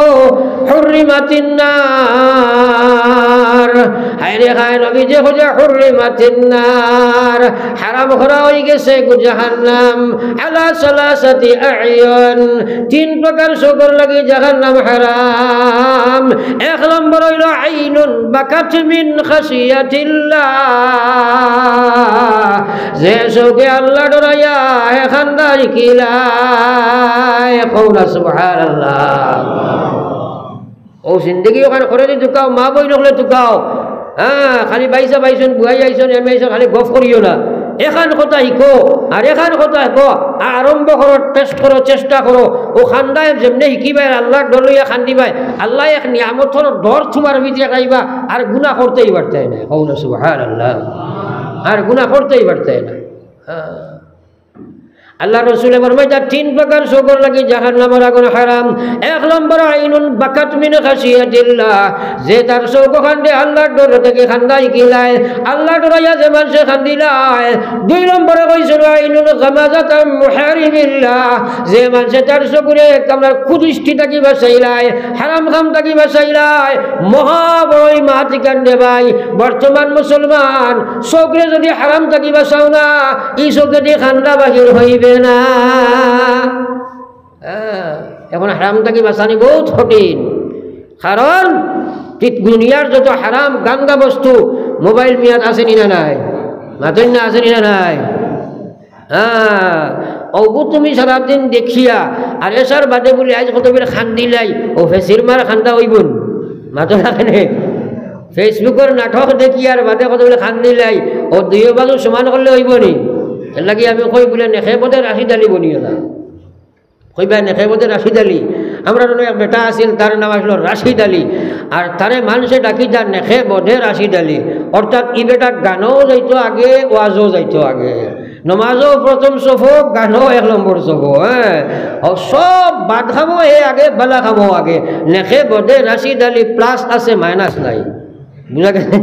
হুররিমাতিন নার, হায়রে হায় নবী যে হয়ে হুররিমাতিন নার, হারাম করা হয়ে গেছে জাহান্নাম। আলা সালাসাতি আ'য়ুন, 3 প্রকার চোখের লাগি জাহান্নাম হারাম। 1 নম্বর হইল আইনুন বাকাত মিন খাশিয়াতিল্লাহ, যে চোখে আল্লাহ ডরাইয়া খান্দাই কিলা। ও জিন্দগি ওখানে করে দি টুকাও, মা বই নকলে টুকাও। খালি বাইসা বাইছন বুয়াই আইছন এম আইছন, খালি গফ করিও না। এখান কথা শিখো আর এখান কথা শিখো, আরম্ভ করো, টেস্ট করো, চেষ্টা করো। ও খান্দায় যেমনি শিকিবাই আল্লাহ ডর লইয়া খান্দিবাই, আল্লাহ এক নিয়ামতর ডর তোমার ভিতরে খাইবা আর গুনাহ করতেই পারতে না। হও না সুবহানাল্লাহ, আর গুনাহ করতেই পারতে না। আল্লাহ রসুলের ফরমাইছে 3 প্রকার চোখের লাগি জাহান্নামের আগুন হারাম। 1 নম্বর আইনুন বাকাত মিন খাশিয়াতিল্লাহ, যে তার চোখ খান্দে আল্লাহর ডর থেকে খান্দাই কিলায়, আল্লাহ ডরাইয়া যে মানুষে খান্দিলায়। 2 নম্বরে কইছিল আইনুন গামাজাতাম মুহারিমিল্লাহ, যে মানুষে তার চোখে আপনার কুদৃষ্টি থাকি বাঁচাইলায়, হারাম খাম থাকি বাঁচাইলায়। মহা বড়ই মাতি কান্দে ভাই বর্তমান মুসলমান, চোখে যদি হারাম থাকি বাঁচাও না, এই চোখে দিয়ে খান্দা বাহির হইবে না। এখন হারাম থেকে বাঁচানি বহুত কঠিন, কারণ দুনিয়ার যত হারাম গান্দা বস্তু মোবাইল মিয়াদ আসেনি না নাই? মাতই না আসেনি না নাই? অগু তুমি সারাদিন দেখিয়া আর এসার বাদে বলি আজ কত বের খান দিলাই ও ফেসির মার খান্দা হইবন মাতো রাখেনে ফেসবুকের নাটক দেখি আর বাদে কথা বলে খান দিলাই ও দুই বাজু সমান করলে হইব নি এর লাগি আমি কই বলে নেখে বোধে রাশিদ আলী বনিও না কইবা নেখে বোধে রাশিদ আলী আমরা এক বেটা আছিল তার নাম আসলো রাশিদ আলী আর তারে মানুষে ডাকি তার নেখে বোধে রাশিদ আলী অর্থাৎ ই বেটা গানও যাইতো আগে ওয়াজও যাইতো আগে নমাজও প্রথম সফো গানও 1 নম্বর সফো হ্যাঁ সব বাদ খামো হে আগে বালা খামো আগে নেখে বোধে রাশিদ আলী প্লাস আছে মাইনাস নাই বুঝা গেছে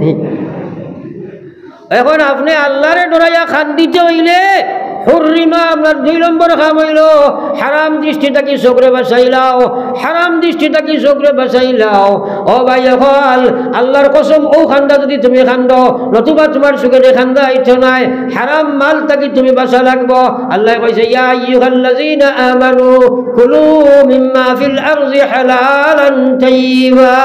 এখন আপনি আল্লাহরে ডরাইয়া খান দিতে হইলে হুররিমা আপনার 2 নম্বর কাম হইল হারাম দৃষ্টিটা কি চোখরে বাঁচাইলাও হারাম দৃষ্টিটা কি চোখরে বাঁচাইলাও ও ভাই হল আল্লাহর কসম ও খান্দা যদি তুমি খান্দ নতুবা তোমার চোখে খান্দা আইছো নাই হারাম মাল তাকি তুমি বাঁচা লাগবো আল্লাহ কইছে ইয়া আইয়ুহাল্লাযীনা আমানু কুলু মিম্মা ফিল আরজি হালালান তাইয়্যিবা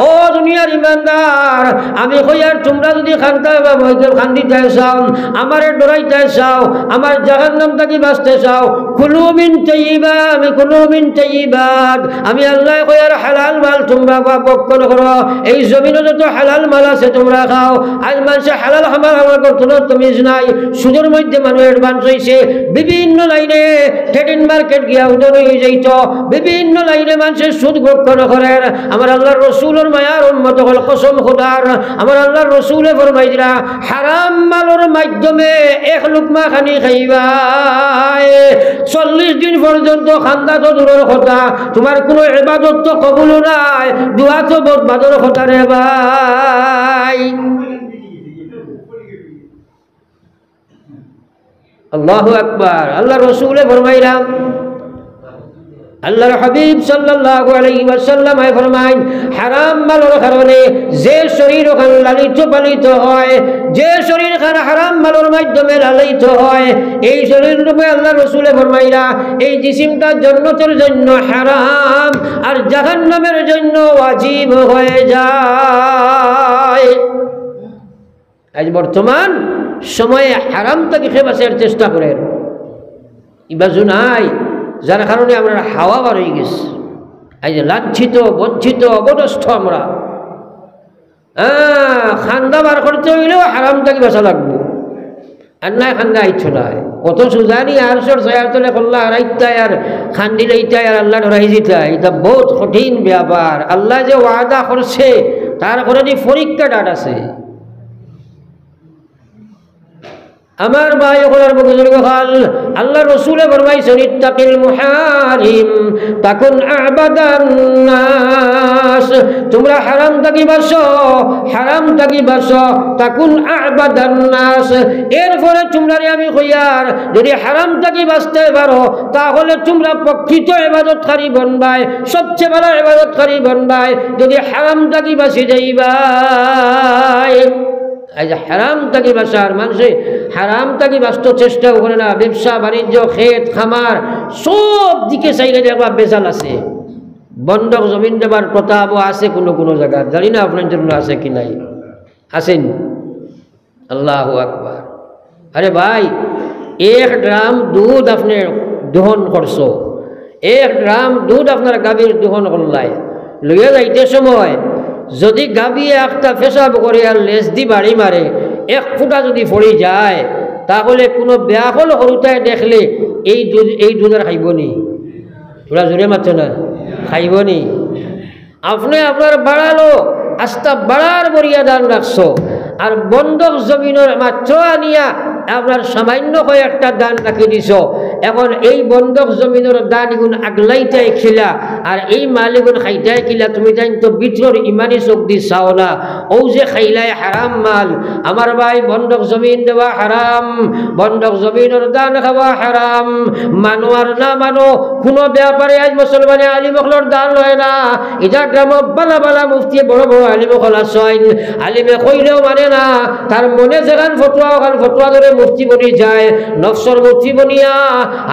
ও দুনিয়ার ইমানদার আমি কইয়ার তোমরা যদি খান্তা বা মইকে খান্দিতে চাও আমারে ডরাইতে চাও আমার জাহান্নাম থেকে বাঁচতে চাও কুলু মিন তাইয়্যিবাত কুলু মিন তাইয়্যিবাত আমি আল্লাহ কইয়ার হালাল মাল তোমরা ভক্ষণ করো এই জমিনে যত হালাল মাল আছে তোমরা খাও আজ মানুষে হালাল খাবার আমার করতো না তুমি নাই সুদের মধ্যে মানুষ অ্যাডভান্স হয়েছে বিভিন্ন লাইনে ট্রেডিং মার্কেট গিয়া উদয় হয়ে যাইত বিভিন্ন লাইনে মানুষের সুদ ভক্ষণ করেন আমার আল্লাহর রসুলের মায়ার উম্মত হল কসম খোদার আমার আল্লাহর রসুলে ফরমাই দিলা হারাম মালের মাধ্যমে এক লুকমা খানি খাইবা 40 দিন পর্যন্ত খান্দা তো দূরের কথা তোমার কোনো ইবাদত তো কবুল নাই দোয়া তো বদবাদর কথা রে ভাই আল্লাহু আকবার আল্লাহ রসুলে ফরমাইলাম আল্লাহর হাবিব সাল্লাল্লাহু আলাইহি ওয়াসাল্লাম ফরমাইন হারাম মালের কারণে যে শরীর ওখানে লালিত পালিত হয় যে শরীর হারাম মালের মাধ্যমে লালিত হয় এই শরীর রূপে আল্লাহ রাসূলে ফরমাইলা এই জিসিমটা জান্নাতের জন্য হারাম আর জাহান্নামের জন্য ওয়াজিব হয়ে যায় আজ বর্তমান সময়ে হারাম থেকে বাঁচার চেষ্টা করেন ইবাজু নাই যার কারণে আমরা হাওয়া বার হয়ে গেছি এই যে লাঞ্ছিত বঞ্চিত অবদস্থ আমরা খান্দা বার করতে হইলেও হারাম থেকে বাঁচা লাগবো আর নাই খান্দা আইছো নাই কত সুজানি আর সর ছয়ার তলে করলা আর আইতাই আর খান্দিলে ইতাই আর আল্লাহ ধরাই দিতাই এটা বহুত কঠিন ব্যাপার আল্লাহ যে ওয়াদা করছে তার করে পরীক্ষা ডাট আছে আমার ভাই ওখানের বুজুর্গ হল আল্লাহ রসুলে ফরমাইছেন ইত্তাকিল মুহারিম তাকুন আবাদান নাস তোমরা হারাম থেকে বাঁচো হারাম থেকে বাঁচো তাকুন আবাদান নাস এরপরে তোমরা আমি কইয়ার যদি হারাম থেকে বাঁচতে পারো তাহলে তোমরা প্রকৃত ইবাদতকারী বনবাই সবচেয়ে বড় ইবাদতকারী বনবাই যদি হারাম থেকে বাঁচি যাইবাই এই যে হারাম থেকে বাঁচার মানুষে হারাম থেকে বাঁচতে চেষ্টা করে না ব্যবসা বাণিজ্য ক্ষেত খামার সব দিকে চাইলে দেখবা বেজাল আছে বন্ধক জমিন দেবার প্রতাপও আছে কোনো কোনো জায়গা জানি না আপনার জন্য আছে কি নাই আছেন আল্লাহু আকবার আরে ভাই 1 ড্রাম দুধ আপনি দহন করছো 1 ড্রাম দুধ আপনার গাভীর দহন করলাই লইয়া যাইতে সময় যদি গাবি একটা পেশাব করে আর লেজ দি বাড়ি মারে 1 ফুটা যদি পড়ে যায় তাহলে কোনো ব্যাকল হরুতায় দেখলে এই দুধ আর খাইবনি তোরা জোরে মারছো না খাইবনি আপনি আপনার বাড়ালো আস্তা বাড়ার বরিয়া দান রাখছো আর বন্ধক জমিনের মাত্র আনিয়া আপনার সামান্য কয়েকটা দান রাখি দিছ এখন এই বন্ধক জমিনের দান এগুন আগলাইটাই খিলা আর এই মাল এগুন খাইটাই খিলা তুমি জানি তো ভিতর ইমানি চোখ দি চাও না ও যে খাইলাই হারাম মাল আমার ভাই বন্ধক জমিন দেওয়া হারাম বন্ধক জমিনের দান খাওয়া হারাম মানো আর না মানো কোনো ব্যাপারে আজ মুসলমানে আলিমখলর দান লয় না এটা গ্রাম বালা বালা মুফতি বড় বড় আলিমখল আছেন আলিমে কইলেও মানে না তার মনে যেখান ফটোয়া ওখান ফটোয়া ধরে মুফতি বনি যায় নকশর মুফতি বনিয়া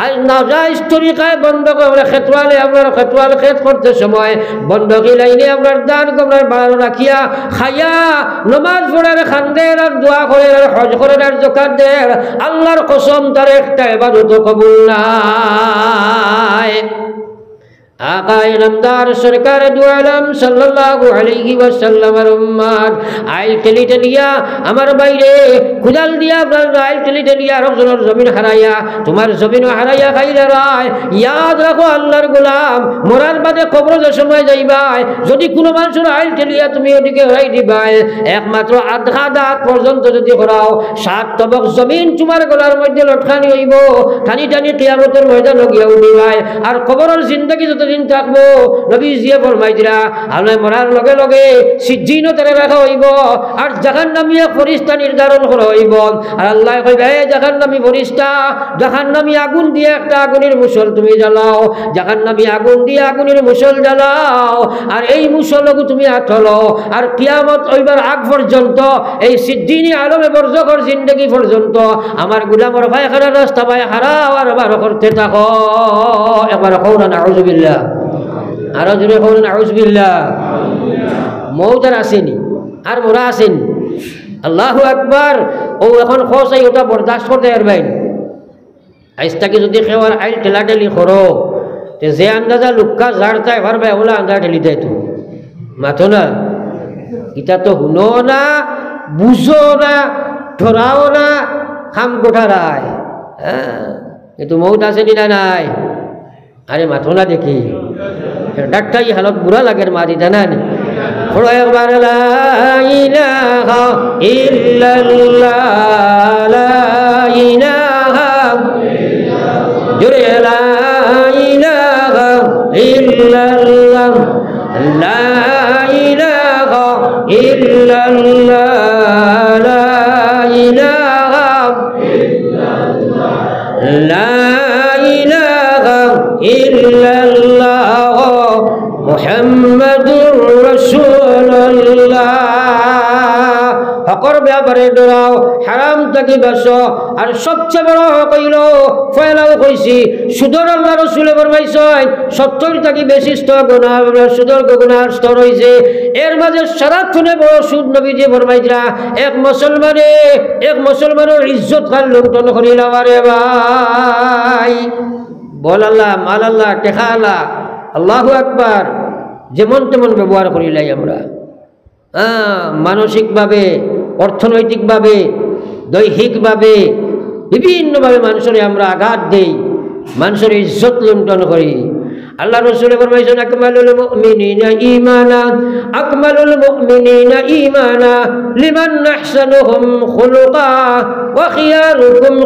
আর নাজাইজ তরিকায় বন্ধক আমরা খেতওয়ালে আপনার খেতওয়াল খেত করতে সময় বন্ধকি লাইনে আপনার দান আপনার বাড়ানো রাখিয়া খাইয়া নমাজ পড়ার খান্দের আর দোয়া করে আর হজ করে আর যাকাত দেয় আল্লাহর কসম তার একটা ইবাদত কবুল নাই आकाए नामदार सरकार दो आलम सल्लल्लाहु अलैहि वसल्लम उम्मत आइल टेली टेलिया আমার বাইরে খুদাল দিয়া আপনার আইল টেলি টেলিয়া রজনের জমিন হারাইয়া তোমার জমিন হারাইয়া খাইলে রায় ইয়াদ রাখো আল্লাহর গোলাম মরার বাদে কবর যে সময় যাইবাই যদি কোনো মানুষের আইল টেলিয়া তুমি ওদিকে হরাই দিবাই একমাত্র আধা দাঁত পর্যন্ত যদি করাও 7 তবক জমিন তোমার গলার মধ্যে লটকানি হইব টানি টানি কিয়ামতের ময়দানে গিয়া উঠিবাই আর কবরের জিন্দেগি যতদিন থাকবো নবী জিয়া ফরমাই দিরা আল্লাহ মরার লগে লগে সিজ্জিনও তারে রাখা হইব আর জাহান্নামী ফেরেশতা নির্ধারণ করা হইব আর আল্লাহ কইবে এই জাহান্নামী ফেরেশতা জাহান্নামী আগুন দিয়ে একটা আগুনের মুসল তুমি জ্বালাও জাহান্নামী আগুন দিয়ে আগুনের মুসল জ্বালাও আর এই মুসলকে তুমি আঠলো আর কিয়ামত হইবার আগ পর্যন্ত এই সিদ্দিনী আলমে বরজখর জিন্দেগি পর্যন্ত আমার গোলামের পায়খানার রাস্তা পায় হারাও আর বার করতে থাকো একবার কওনা নাউযুবিল্লাহ আর জোরে কওনা নাউযুবিল্লাহ মওত আর আসেনি আর মরা আসেনি আল্লাহু আকবার ও এখন খোসাই ওটা বরদাস্ত করতে পারবেন আইস্তাকে যদি খেওয়ার আইল ঠেলাঠেলি করো তে যে আন্দাজা লুক্কা ঝাড়তায় পারবে ওলা আন্দাজ ঠেলি দেয় তো মাথো না এটা তো শুনো না বুঝো না ধরাও না খাম কোঠারায় হ্যাঁ কিন্তু মৌত আসেনি না নাই আরে মাথো না দেখি ডাক্তার হালত বুড়া লাগে মারি জানানি পড়ো একবার লা ইলাহা ইল্লাল্লাহ লা ইলাহা জোরে লা ইলাহা ইল্লাল্লাহ লা ইলাহা ইল্লাল্লাহ লা ইলাহা ইল্লাল্লাহ লা ইলাহা ইল্লাল্লাহ মুহাম্মাদুর রাসূলুল্লাহ হকর ব্যাপারে ডরাও হারাম থেকে বাঁচো আর সবচেয়ে বড় কইল ফয়লাও কইছি সুদর আল্লাহ রাসূলে ফরমাইছেন 70 থেকে বেশি স্তর গুনাহ সুদর গুনাহর স্তর হইছে এর মাঝে সারাক্ষণে বড় সুদ নবীজি ফরমাইরা এক মুসলমানের ইজ্জত খান লুণ্ঠন করিলা রে ভাই বল আল্লাহ মাল আল্লাহ টেকা আল্লাহ আল্লাহু আকবার যেমন তেমন ব্যবহার করিলাই আমরা মানসিকভাবে অর্থনৈতিকভাবে দৈহিকভাবে বিভিন্নভাবে মানুষের আমরা আঘাত দেই মানুষের ইজ্জত লুণ্ঠন করি আল্লাহ রাসূল ফরমাইছেন আকমালুল মুমিনিনা ঈমানা লিমান আহসানুহুম খুলুকা ওয়া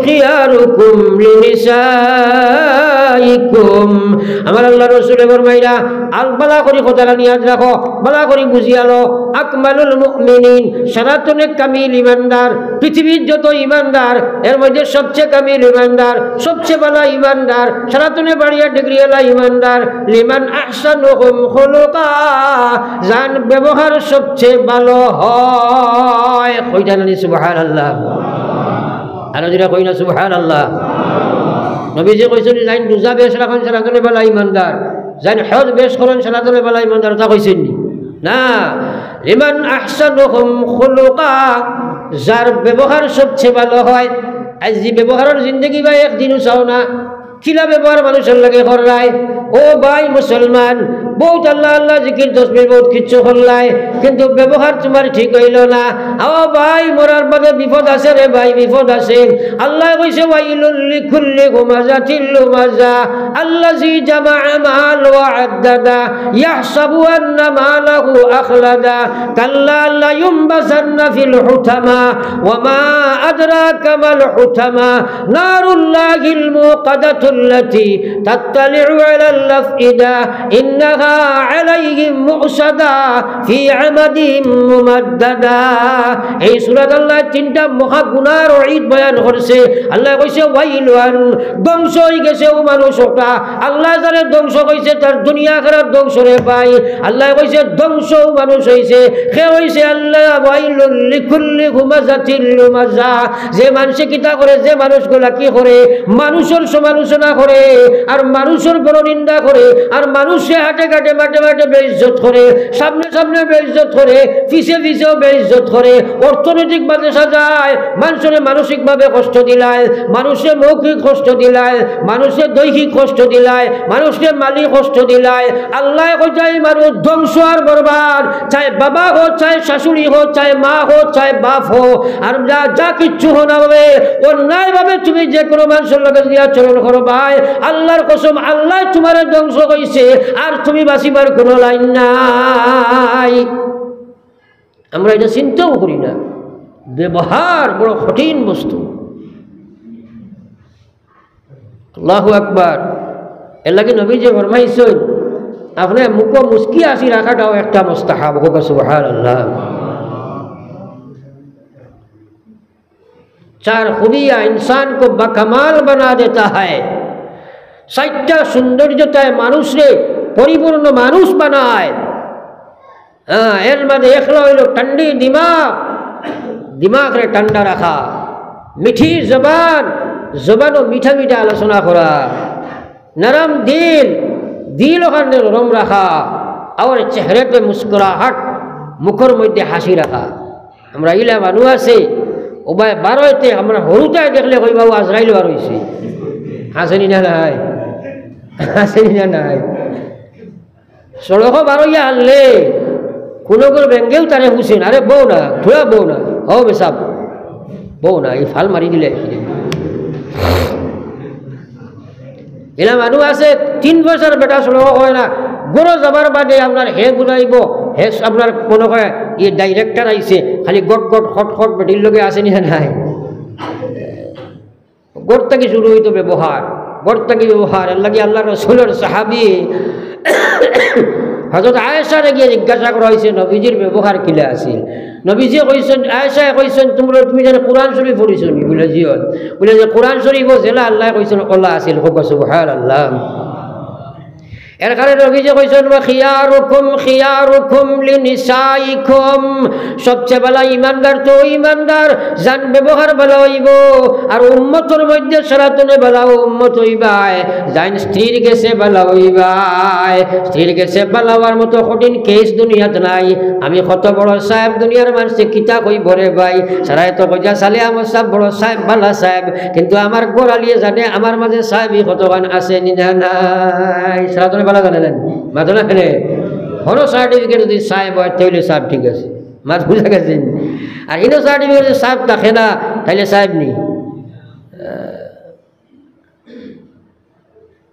খিয়ারুকুম লিনিসাইকুম আমার আল্লাহ রাসূল ফরমাইরা আল বালা করি কথাটা নিয়াজ রাখো বালা করি বুঝিয়ালো আকমালুল মুমিনিন সারাতনে কামিল ঈমানদার পৃথিবীর যত ঈমানদার এর মধ্যে সবচেয়ে কামিল ঈমানদার সবচেয়ে ভালো ঈমানদার সারাতনে বাড়িয়া ডিগ্রিওয়ালা ঈমানদার লিমান আহসানুহুম খুলুকা জান ব্যবহার সবচেয়ে ভালো হয় কইটা না সুবহানাল্লাহ আর যেটা কই না সুবহানাল্লাহ নবীজি কইছেন জান রোজা বেশ রাখেন সারাতনে ভালো ঈমানদার জান হজ বেশ করেন সারাতনে ভালো ঈমানদার তা কইছেন না লিমান আহসানুহুম খুলুকা যার ব্যবহার সবচেয়ে ভালো হয় আজ যে ব্যবহারের জিন্দগি ভাই একদিনও চাও না কিলা ব্যবহার মানুষের লাগে করায় ও ভাই মুসলমান বহুত আল্লাহ আল্লাহ জিকির তসবির বহুত কিচ্ছু করলাই কিন্তু ব্যবহার তোমার ঠিক হইল না ও ভাই মরার বাদে বিপদ আছে রে ভাই বিপদ আছে আল্লাহ কইছে ওয়াইলুল লিকুল্লি হুমাজাতিল লুমাজা আল্লাযী জামাআ মাল ওয়া আদ্দাদা ইয়াহসাবু আন্না মালাহু আখলাদা কাল্লা লা ইউমবাসান্না ফিল হুতামা ওয়া মা আদরাকা মাল হুতামা নারুল্লাহিল মুকাদাতুল্লাতী তাত্তালি'ু আলাল আফইদা ইন্নাহা عليهم مؤصدا في عمد ممددا এই সূরা আল্লাহ তিনটা মহা গুনার ঈদ বয়ান করছে আল্লাহ কইছে ওয়াইলুন ধ্বংস হই গেছে ও মানুষটা আল্লাহ যারে ধ্বংস কইছে তার দুনিয়া আখিরাত ধ্বংস রে ভাই আল্লাহ কইছে ধ্বংস মানুষ হইছে কে হইছে আল্লাহ ওয়াইলুল লিকুল্লি হুমাজাতিল লুমাজা যে মানুষে কিতা করে যে মানুষগুলা কি করে মানুষের সমালোচনা করে আর মানুষের বড় নিন্দা নিন্দা করে, আর মানুষে হাটে ঘাটে মাঠে মাঠে বেইজ্জত করে, সামনে সামনে বেইজ্জত করে, পিছে পিছেও বেইজ্জত করে, অর্থনৈতিকভাবে সাজায়, মানুষের মানসিকভাবে কষ্ট দিলায়, মানুষের মৌখিক কষ্ট দিলায়, মানুষের দৈহিক কষ্ট দিলায়, মানুষের মালি কষ্ট দিলায়। আল্লাহ চাই মানুষ ধ্বংস আর বরবাদ, চাই বাবা হো, চাই শাশুড়ি হো, চাই মা হো, চাই বাপ হো, আর যা যা কিচ্ছু হো না হবে, অন্যায়ভাবে তুমি যে কোনো মানুষের লগে যদি আচরণ করো ভাই, আল্লাহর কসম আল্লাহ তোমার ধ্বংস করেছে, আর তুমি বাঁচিবার কোনো লাইন নাই। আমরা এটা চিন্তাও করি না। ব্যবহার বড় কঠিন বস্তু। আল্লাহু আকবার। এর লাগে নবী যে ফরমাইছেন আপনি মুখ মুস্কি আসি রাখাটাও একটা মুস্তাহাব। সুবহানাল্লাহ। चार खूबियाँ इंसान को बकमाल बना देता है। साइटा सौंदर्यताय मानुषरे परिपूर्ण मानुष बनाए। एर मध्य एकला हইল ठंडी दिमाग, दिमाग रे ठंडा रखा, मीठी जबान, जबानो मीठा मीठा आलोचना करा, नरम दिल, दिल ओखाने नरम रखा, और चेहरे पे मुस्कुराहट, मुखर मध्य हासि रखा। हमरा इला মানুষ আছে ওবাই বারোতে আমরা হরুতায় দেখলে কই বাবু আজরাইল বার হইছে। হাসেনি না নাই? হাসেনি না নাই? সড়ক বারোইয়া আনলে কোনো কোনো ব্যাঙ্গেও তারে হুসেন, আরে বউ না, থোড়া বউ না, ও বেসাব বউ না, এই ফাল মারি দিলে। এলা মানুষ আছে 3 বছর বেটা সড়ক হয় না, গরো যাবার বাদে আপনার হে বুঝাইব, হে আপনার মনে হয় ই ডাইরেক্টর আইছে, খালি গট গট খট খট বেটির লগে আসেনি নাই? গড় থেকে শুরু হইতো ব্যবহার, গড় থেকে ব্যবহার। এর লাগে আল্লাহ রসুলের সাহাবী হযরত আয়েশারে গিয়ে জিজ্ঞাসা করা হয়েছে নবীজির ব্যবহার কিলা আছিল। নবীজি কইছেন, আয়েশা কইছেন তুমি যেন কোরআন শরীফ পড়িছ নি? বলে জি। বলে যে কোরআন শরীফ জেলা আল্লাহ কইছেন ওলা আছিল। সুবহানাল্লাহ। এর কারণে নবীজি কইছেন খিয়ারুকুম খিয়ারুকুম লিনিসাইকুম, সবচেয়ে ভালো ইমানদার তো ইমানদার জান ব্যবহার ভালো হইব, আর উম্মতের মধ্যে সরাতনে ভালো উম্মত হইবাই জান স্ত্রীর কাছে ভালো হইবাই। স্ত্রীর কাছে ভালো হওয়ার মতো কঠিন কেস দুনিয়াতে নাই। আমি কত বড় সাহেব, দুনিয়ার মানুষে কিতা কইব রে ভাই, সারাই তো কইয়া সালে আমার সব বড় সাহেব ভালো সাহেব, কিন্তু আমার গোড়ালিয়ে জানে আমার মাঝে সাহেবই কতখান আছে নিনা নাই। সারাতনে ভালো জানেন মাথা না ফেলে হরো সার্টিফিকেট যদি সাহেব হয় তাহলে সাহেব ঠিক আছে, মাছ বুঝা গেছেন। আর ইনো সার্টিফিকেট যদি সাহেব থাকে না তাহলে সাহেব নেই।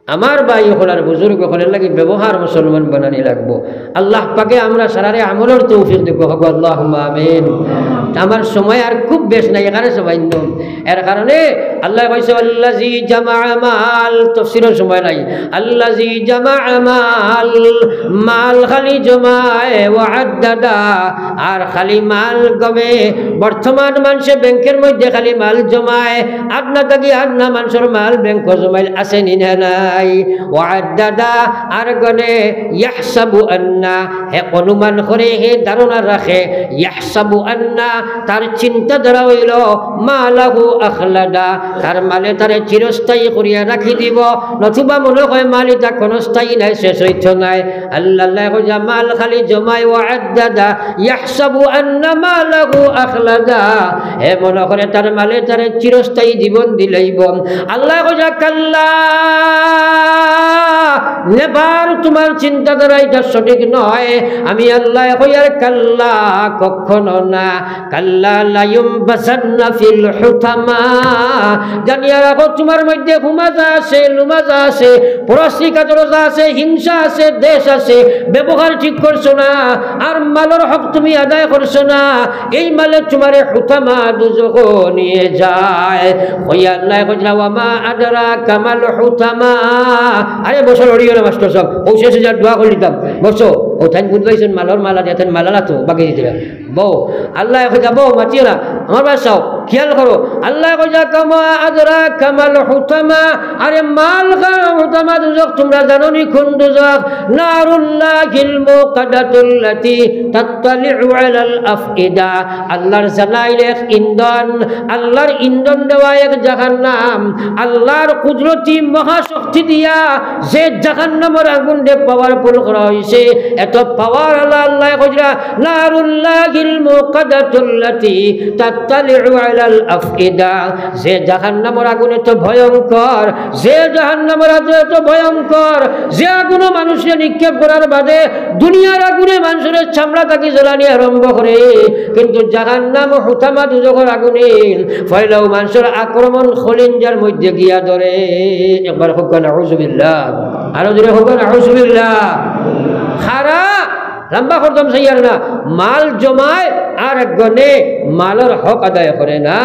আমার ভাই হলার বুজুর্গ হলের লাগে ব্যবহার মুসলমান বানানি লাগবো। আল্লাহ পাকে আমরা সারারে আমলের তৌফিক দেব। আল্লাহুম্মা আমিন। আমার সময় আর খুব বেশ নাই, এখানে সবাই এর কারণে আল্লাহ কইছে আল্লাযী জামা মাল, তাফসীরের সময় নাই। আল্লাযী জামা মাল, মাল খালি জমায়, ওয়া আদ্দাদা, আর খালি মাল গমে। বর্তমান মানুষে ব্যাংকের মধ্যে খালি মাল জমায়, আদনা থাকি আদনা মানুষের মাল ব্যাংক জমাইল আছে নি না? ওয়াদাদা, আর গনে ইয়াহসাবু আন্না, হে অনুমান করে, হে ধারণা রাখে, ইয়াহসাবু আন্না, তার চিন্তা ধারা হইল মালাহু আখলাদা, তার মালে তারে চিরস্থায়ী করিয়া রাখি দিব, নতুবা মনে হয় মালি তা ক্ষণস্থায়ী নাই, শেষ হইত নাই। আল্লাহ কইয়া মাল খালি জমায়, ওয়াদাদা ইয়াহসাবু আন্না মালাহু আখলাদা, হে মনে করে তার মালে তারে চিরস্থায়ী জীবন দিলাইব। আল্লাহ কইয়া কাল্লা, নেবার তোমার চিন্তাধারা এটা সঠিক নয়। আমি আল্লাহ কইয়ার কাল্লা, কখনো না। কাল্লা লা ইউমবাসান্না ফিল হুতামা, জানিয়া রাখো তোমার মধ্যে হুমাজা আছে, লুমাজা আছে, পরশ্রীকাতরতা আছে, হিংসা আছে, দেশ আছে, ব্যবহার ঠিক করছো না, আর মালের হক তুমি আদায় করছো না, এই মালে তোমার হুতামা দুজখ নিয়ে যায়। কইয়া আল্লাহ কইলা ওয়ামা আদরা কামাল হুতামা। আরে বসো লড়িও না মাস্টার সাহেব, ও শেষে যা দোয়া করে দিতাম, বসো ও তাই বুঝবাইছেন মালর মালা দিয়ে মালালা তো বাকি দিতে বউ আল্লাহ কইতা বউ মাতিও না আমার বাসাও খেয়াল করো আল্লাহ কইতা কামা আদরা কামাল হুতামা আরে মাল হুতামা দুজক তোমরা জানো নি কোন দুজক নারুল্লাহিল মুকাদ্দাতুল্লাতি তাত্তালিউ আলাল আফইদা আল্লাহর জালাইল এক ইন্ধন আল্লাহর ইন্ধন দেওয়া এক জাহান্নাম আল্লাহর কুদরতি মহাশক্তি দিয়া যে জাহান্নামের আগুন দে পাওয়ারফুল করা হইছে এত পাওয়ার আল্লাহ কইরা নারুল্লাহিল মুকাদ্দাতুল্লাতি তাত্তালিউ আলাল আফইদা যে জাহান্নামের আগুন এত ভয়ঙ্কর যে জাহান্নামের আগুন এত ভয়ঙ্কর যে আগুন মানুষকে নিক্ষেপ করার বাদে দুনিয়ার আগুনে মানুষের চামড়া তাকে জ্বালানি আরম্ভ করে কিন্তু জাহান্নাম হুতামা দুজকের আগুনে ফয়লাও মানুষের আক্রমণ খলিঞ্জার মধ্যে গিয়া ধরে একবার হোক নাউযুবিল্লাহ আরো জোরে হোক নাউযুবিল্লাহ খারা লম্বা করতাম সাইয়ার না মাল জমায় আর গনে মালের হক আদায় করে না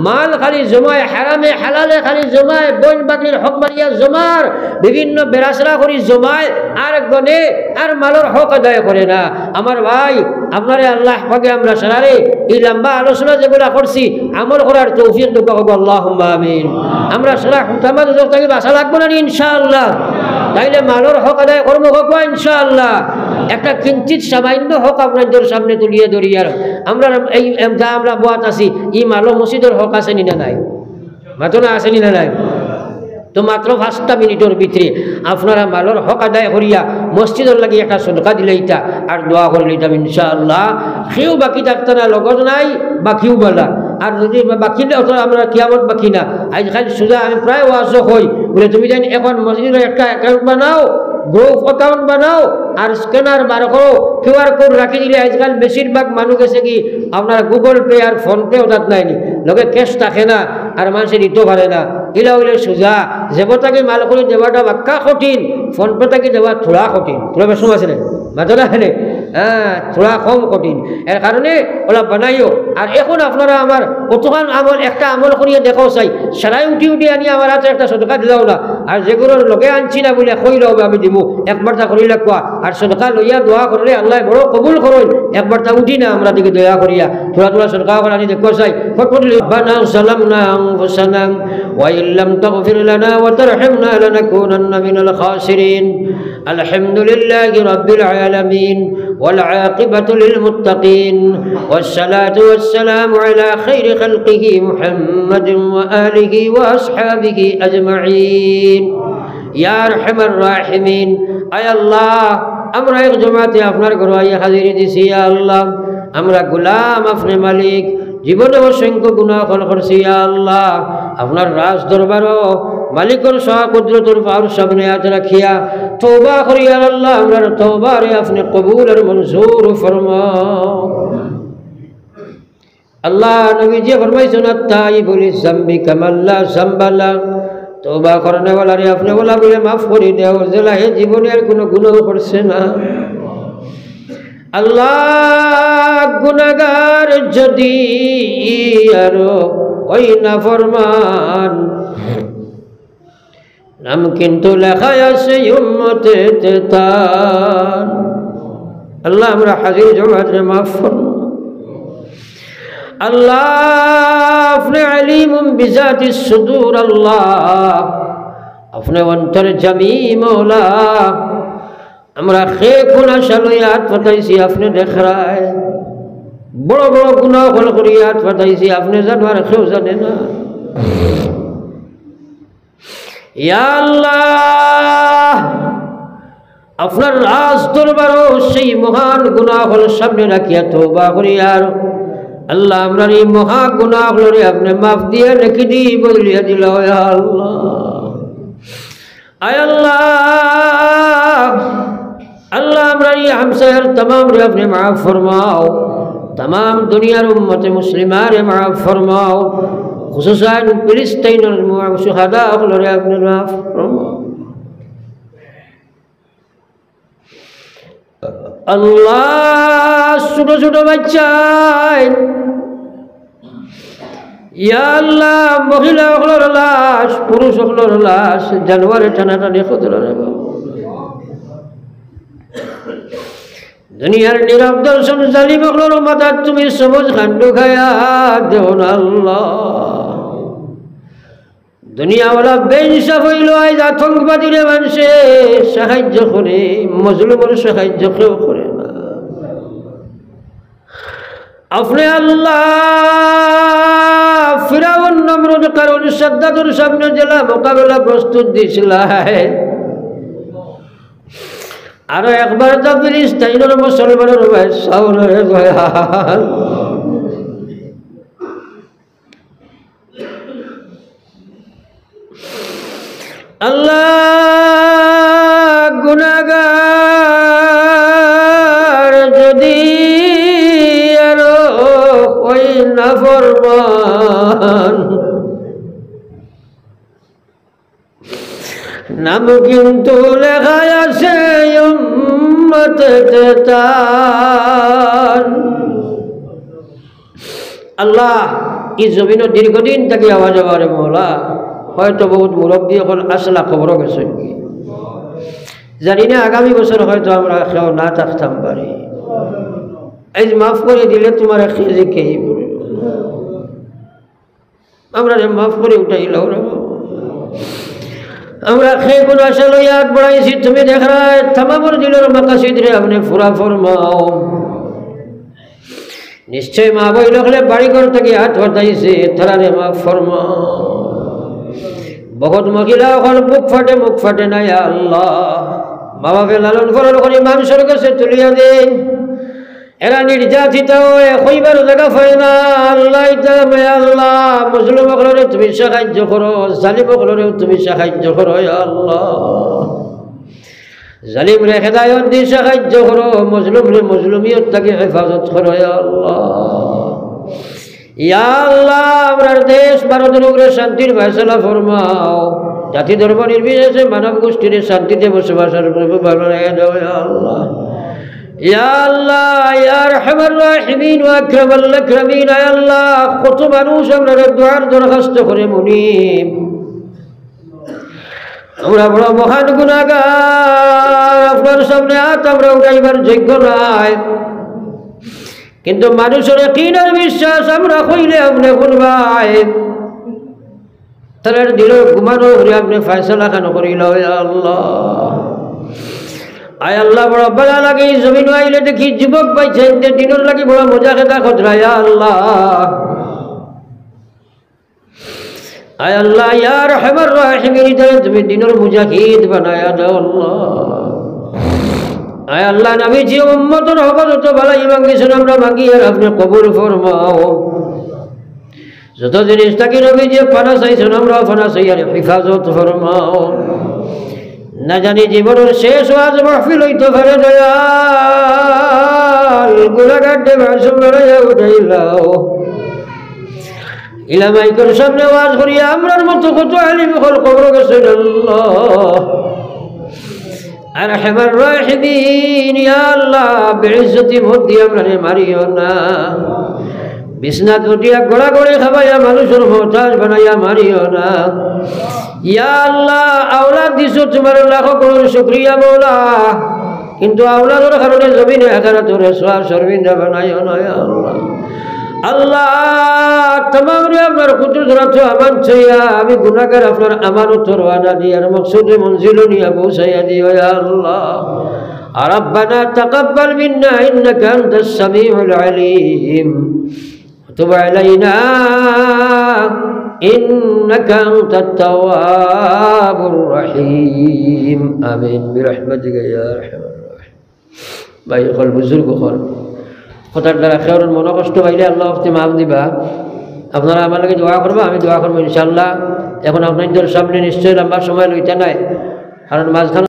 মাল খালি জমায় হারামে হালালে খালি জমায় বন বাগনির হক মারিয়া জমার বিভিন্ন বেরাসরা করি জমায় আর গনে আর মালের হক আদায় করে না আমার ভাই আপনারে আল্লাহ পাকে আমরা সারারে এই লম্বা আলোচনা যেগুলা করছি আমল করার তৌফিক দুঃখ হোক আল্লাহুম্মা আমিন আমরা সারা হুতামা দুজক থেকে বাঁচা লাগবো না ইনশাআল্লাহ তাইলে মালের হক আদায় করবো হোক ইনশাআল্লাহ একটা কিঞ্চিত সামান্য হক আপনাদের সামনে তুলিয়ে ধরিয়ার আমরা এই যা আমরা বাত আছি ই মালো মসজিদের হক আছে নি না নাই মাত্র না আছে নি না নাই তো মাত্র 5টা মিনিটের ভিতরে আপনারা মালর হক আদায় করিয়া মসজিদের লাগি একটা সদকা দিলে ইটা আর দোয়া করলে ইটা ইনশাআল্লাহ কেউ বাকি থাকতে না লগত নাই বাকিও বলা আর যদি বাকি আমরা কিয়ামত বাকি না আজকাল সোজা আমি প্রায় ওয়াজ হই বলে তুমি জানি এখন মসজিদের একটা অ্যাকাউন্ট বানাও গ্রুপ অ্যাকাউন্ট বানাও আর স্ক্যানার বার করো কিউআর কোড রাখি দিলে আজকাল বেশিরভাগ মানুষ আছে কি আপনার গুগল পে আর ফোনপে ওটাত নাইনি লোকে ক্যাশ থাকে না আর মানুষে দিতে পারে না ইলা হইলে সোজা যেবতাকে মাল করে দেওয়াটা বাক্কা কঠিন ফোনপে তাকে দেওয়া থোড়া কঠিন তোরা বেশ আছে না মাথা না হেনে হ্যাঁ থোড়া কম কঠিন এর কারণে ওলা বানাইও আর এখন আপনারা আমার কতক্ষণ আমল একটা আমল করিয়ে দেখাও চাই সারাই উঠি উঠি আনি আমার হাতে একটা সদকা দিলাও না আর যেগুলোর লগে আনছি না বলে কইল আমি দিব একবার তা করিলে কোয়া আর সদকা লইয়া দোয়া করলে আল্লাহ বড় কবুল করুন একবার তা উঠি না আমরা দিকে দয়া করিয়া থোড়া থোড়া সদকা করে আনি দেখো চাই ফটফট বানা সালামনা আনফুসানা ওয়া ইল্লাম তাগফির লানা ওয়া তারহামনা লানাকুনান্না মিনাল খাসিরিন আলহামদুলিল্লাহি রাব্বিল আলামিন ওয়াল আকিবাতু লিল মুত্তাকিন ওয়াসসালাতু ওয়াসসালামু আলা খাইরি খালকিহি মুহাম্মাদিন ওয়া আলিহি ওয়া আসহাবিহি আজমাইন ইয়া আরহামার রাহিমিন আয় আল্লাহ আমরা এক জামাতে আপনার ঘরে আইয়া হাজিরি দিছি ইয়া আল্লাহ আমরা গোলাম আপনি মালিক জীবনে অসংখ্য গুনাহ করছি ইয়া আল্লাহ আপনার রাজ দরবারও মালিকর সহ কুদরতের পাওয়ার সামনে হাত রাখিয়া তওবা করি ইয়া আল্লাহ আমরা তওবারে আপনি কবুল আর মঞ্জুর ফরমাও আল্লাহ নবীজি ফরমাইছেন আত-তাইবু লিয-যামবি কামাল্লা যামবালা তওবা করনে ওয়ালারে আপনি ওলা বলে মাফ করে দেও জেলা হে জীবনে আর কোনো গুনাহ করছে না আল্লাহ গুনাহগার যদি আর ওই না ফরমান নাম কিন্তু লেখা আছে উম্মতে তেতান আল্লাহ আমরা হাজির জমাতে মাফ ফরমান আল্লাহ আপনি আলিমুম বিজাতিস সুদূর আল্লাহ আপনি অন্তর জামি মওলা আমরা খে গুনাহ শালয়াত পাতাইছি আপনি দেখরায় বড় বড় গুনাহ হল করিয়াত পাতাইছি আপনি জানবার কেউ জানে না ইয়া আল্লাহ আপনার রাজ দরবারও সেই মহান গুনাহ হল সামনে রাখিয়া তওবা করিয়ার আল্লাহ আমরা এই মহা গুনাহ হলরে আপনি মাফ দিয়ে রেখে দি বদলিয়া দিল ইয়া আল্লাহ আয় আল্লাহ আল্লাহ আমরা এই হামসার तमाम রে আপনি মাফ ফরমাও तमाम দুনিয়ার উম্মতে মুসলিমা রে মাফ ফরমাও খুশুসান ফিলিস্তিনের শুহাদা হলরে আপনি মাফ ফরমাও আল্লাহ ছোট ছোট বাচ্চাই ইয়া আল্লাহ মহিলা হলর লাশ পুরুষ হলর লাশ জানোয়ারে টানাটানি খতরা রে দুনিয়ার নীরব দর্শন জালিম হলোর মাথার তুমি সবুজ খান্ডু খায়া দেও না আল্লাহ। দুনিয়াওয়ালা বেইনসাফ হইল, আজ আতঙ্কবাদীরে মানুষে সাহায্য করে, মজলুমের সাহায্য কেউ করে না। আপনি আল্লাহ ফিরাউন নমরুদ কারণ সাদ্দাতুর সামনে জেলা মোকাবেলা প্রস্তুত দিয়েছিল, আরো একবার তো ফিলিস্তাইনের মুসলমানের ভাই সাউলের দয়াল আল্লাহ গুনাহগার যদি আরো ওই নাফরমান নাম কিন্তু লেখা আছে উম্মতে তার। আল্লাহ এই জমিন দীর্ঘদিন থেকে আওয়াজ আবার মৌলা হয়তো বহুত মুরব্বী এখন আসলা খবরও গেছে, জানি না আগামী বছর হয়তো আমরা কেউ না থাকতাম পারি। এই মাফ করে দিলে তোমার খেয়ে খেয়ে আমরা মাফ করে উঠাইলাও রে, আমরা খেয়ে কোনো আশা লইয়া বাড়াইছি, তুমি দেখায় থামাবর দিলের মাকাশিদ রে আপনি ফুরা ফরমাও। নিশ্চয় মা বই লখলে বাড়িঘর থেকে হাত হটাইছে, তারা রে মাফ ফরমাও। বহুত মহিলা এখন মুখ ফাটে না আল্লাহ, মা বাপে লালন পালন করে মানুষের কাছে তুলিয়া দেন, এরা নির্যাতিত হয়ে কইবার জায়গা পায় না। আল্লাহ আল্লাহ মজলুম হলরে তুমি সাহায্য করো, জালিম হলরে তুমি সাহায্য করো আল্লাহ। জালিম রে হেদায়ত দিয়ে সাহায্য করো, মজলুম রে মজলুমিয়ত থেকে হেফাজত করো আল্লাহ। ইয়া আল্লাহ আমরার দেশ ভারতের উপরে শান্তির ফয়সালা ফরমাও, জাতি ধর্ম নির্বিশেষে মানব গোষ্ঠীর শান্তিতে বসবাসের ভালো রেখে দাও আল্লাহ। ইয়া আল্লাহ ইয়া আরহামার রাহিমিন ওয়া আকরামাল আকরামিন, ইয়া আল্লাহ কত মানুষ আমরা দুআর দরখাস্ত করে মুনিব, আমরা বড় মহান গুনাহগার, আপনার সামনে হাত আমরা উঠাইবার যোগ্য নাই, কিন্তু মানুষের কিনার বিশ্বাস আমরা কইলে আপনি শুনবাই, তাদের দিল ঘুমানো হলে আপনি ফয়সালা খান করিল আল্লাহ। আয় আল্লাহ বড় বেলা লাগে জমিন আইলে দেখি যুবক পাইছে দিনের লাগে বড় মজা খেতা খতরায় আল্লাহ। আয় আল্লাহ ইয়া আরহামার রাহিমিন, তুমি দিনের মুজাহিদ বানায়া দাও আল্লাহ। আয় আল্লাহ নবীজি উম্মতের হকত ভালাই মাঙ্গিছেন আমরা মাঙ্গি আর আপনি কবুল ফরমাও। যত জিনিস থাকি নবীজি পানা চাইছেন আমরা পানা চাই আর হেফাজত ফরমাও। না জানি জীবনের শেষ ওয়াজ মাহফিল হইতে পারে দয়াল, গুনাহগারদের মাসুম লড়াইয়া উঠাইলাও। ইলামাইকের সামনে ওয়াজ করিয়া আমরার মতো কত আলিম হল কবর গেছেন আল্লাহ। আরহামার রাহিমিন ইয়া আল্লাহ বেইজ্জতি মত দিয়ে আমরারে মারিও না, বিছনা দুটিয়া গোড়া গড়ে খাবাইয়া মানুষের মোহতাজ বানাইয়া মারিও না। ইয়া আল্লাহ আওলাদ দিছো তোমার লাখ করোড় শুকরিয়া মওলা, কিন্তু আওলাদের কারণে জমিনে আখিরাতের সওয়াব শর্মিন্দা বানাইও না আল্লাহ। আল্লাহ तमाम রে আপনার কুদরত আমান চাইয়া আমি গুনাহগার আপনার আমানত রওনা দিয়ার মকসুদে মঞ্জিল নিয়া পৌঁছাইয়া দিও ইয়া আল্লাহ। ربنا تقبل منا انك انت السميع العليم وتب علينا انك انت التواب الرحيم امين برحمتك يا ارحم الراحمين। ভাই কল বুজুর্গ কল কথার দ্বারা খেয়ার মনে কষ্ট পাইলে আল্লাহ আপনি মাফ দিবা, আপনারা আমার লাগে দোয়া করবা, আমি দোয়া করবো ইনশাআল্লাহ। এখন আপনাদের সামনে নিশ্চয়ই লম্বা সময় লইতে নাই, কারণ মাঝখানে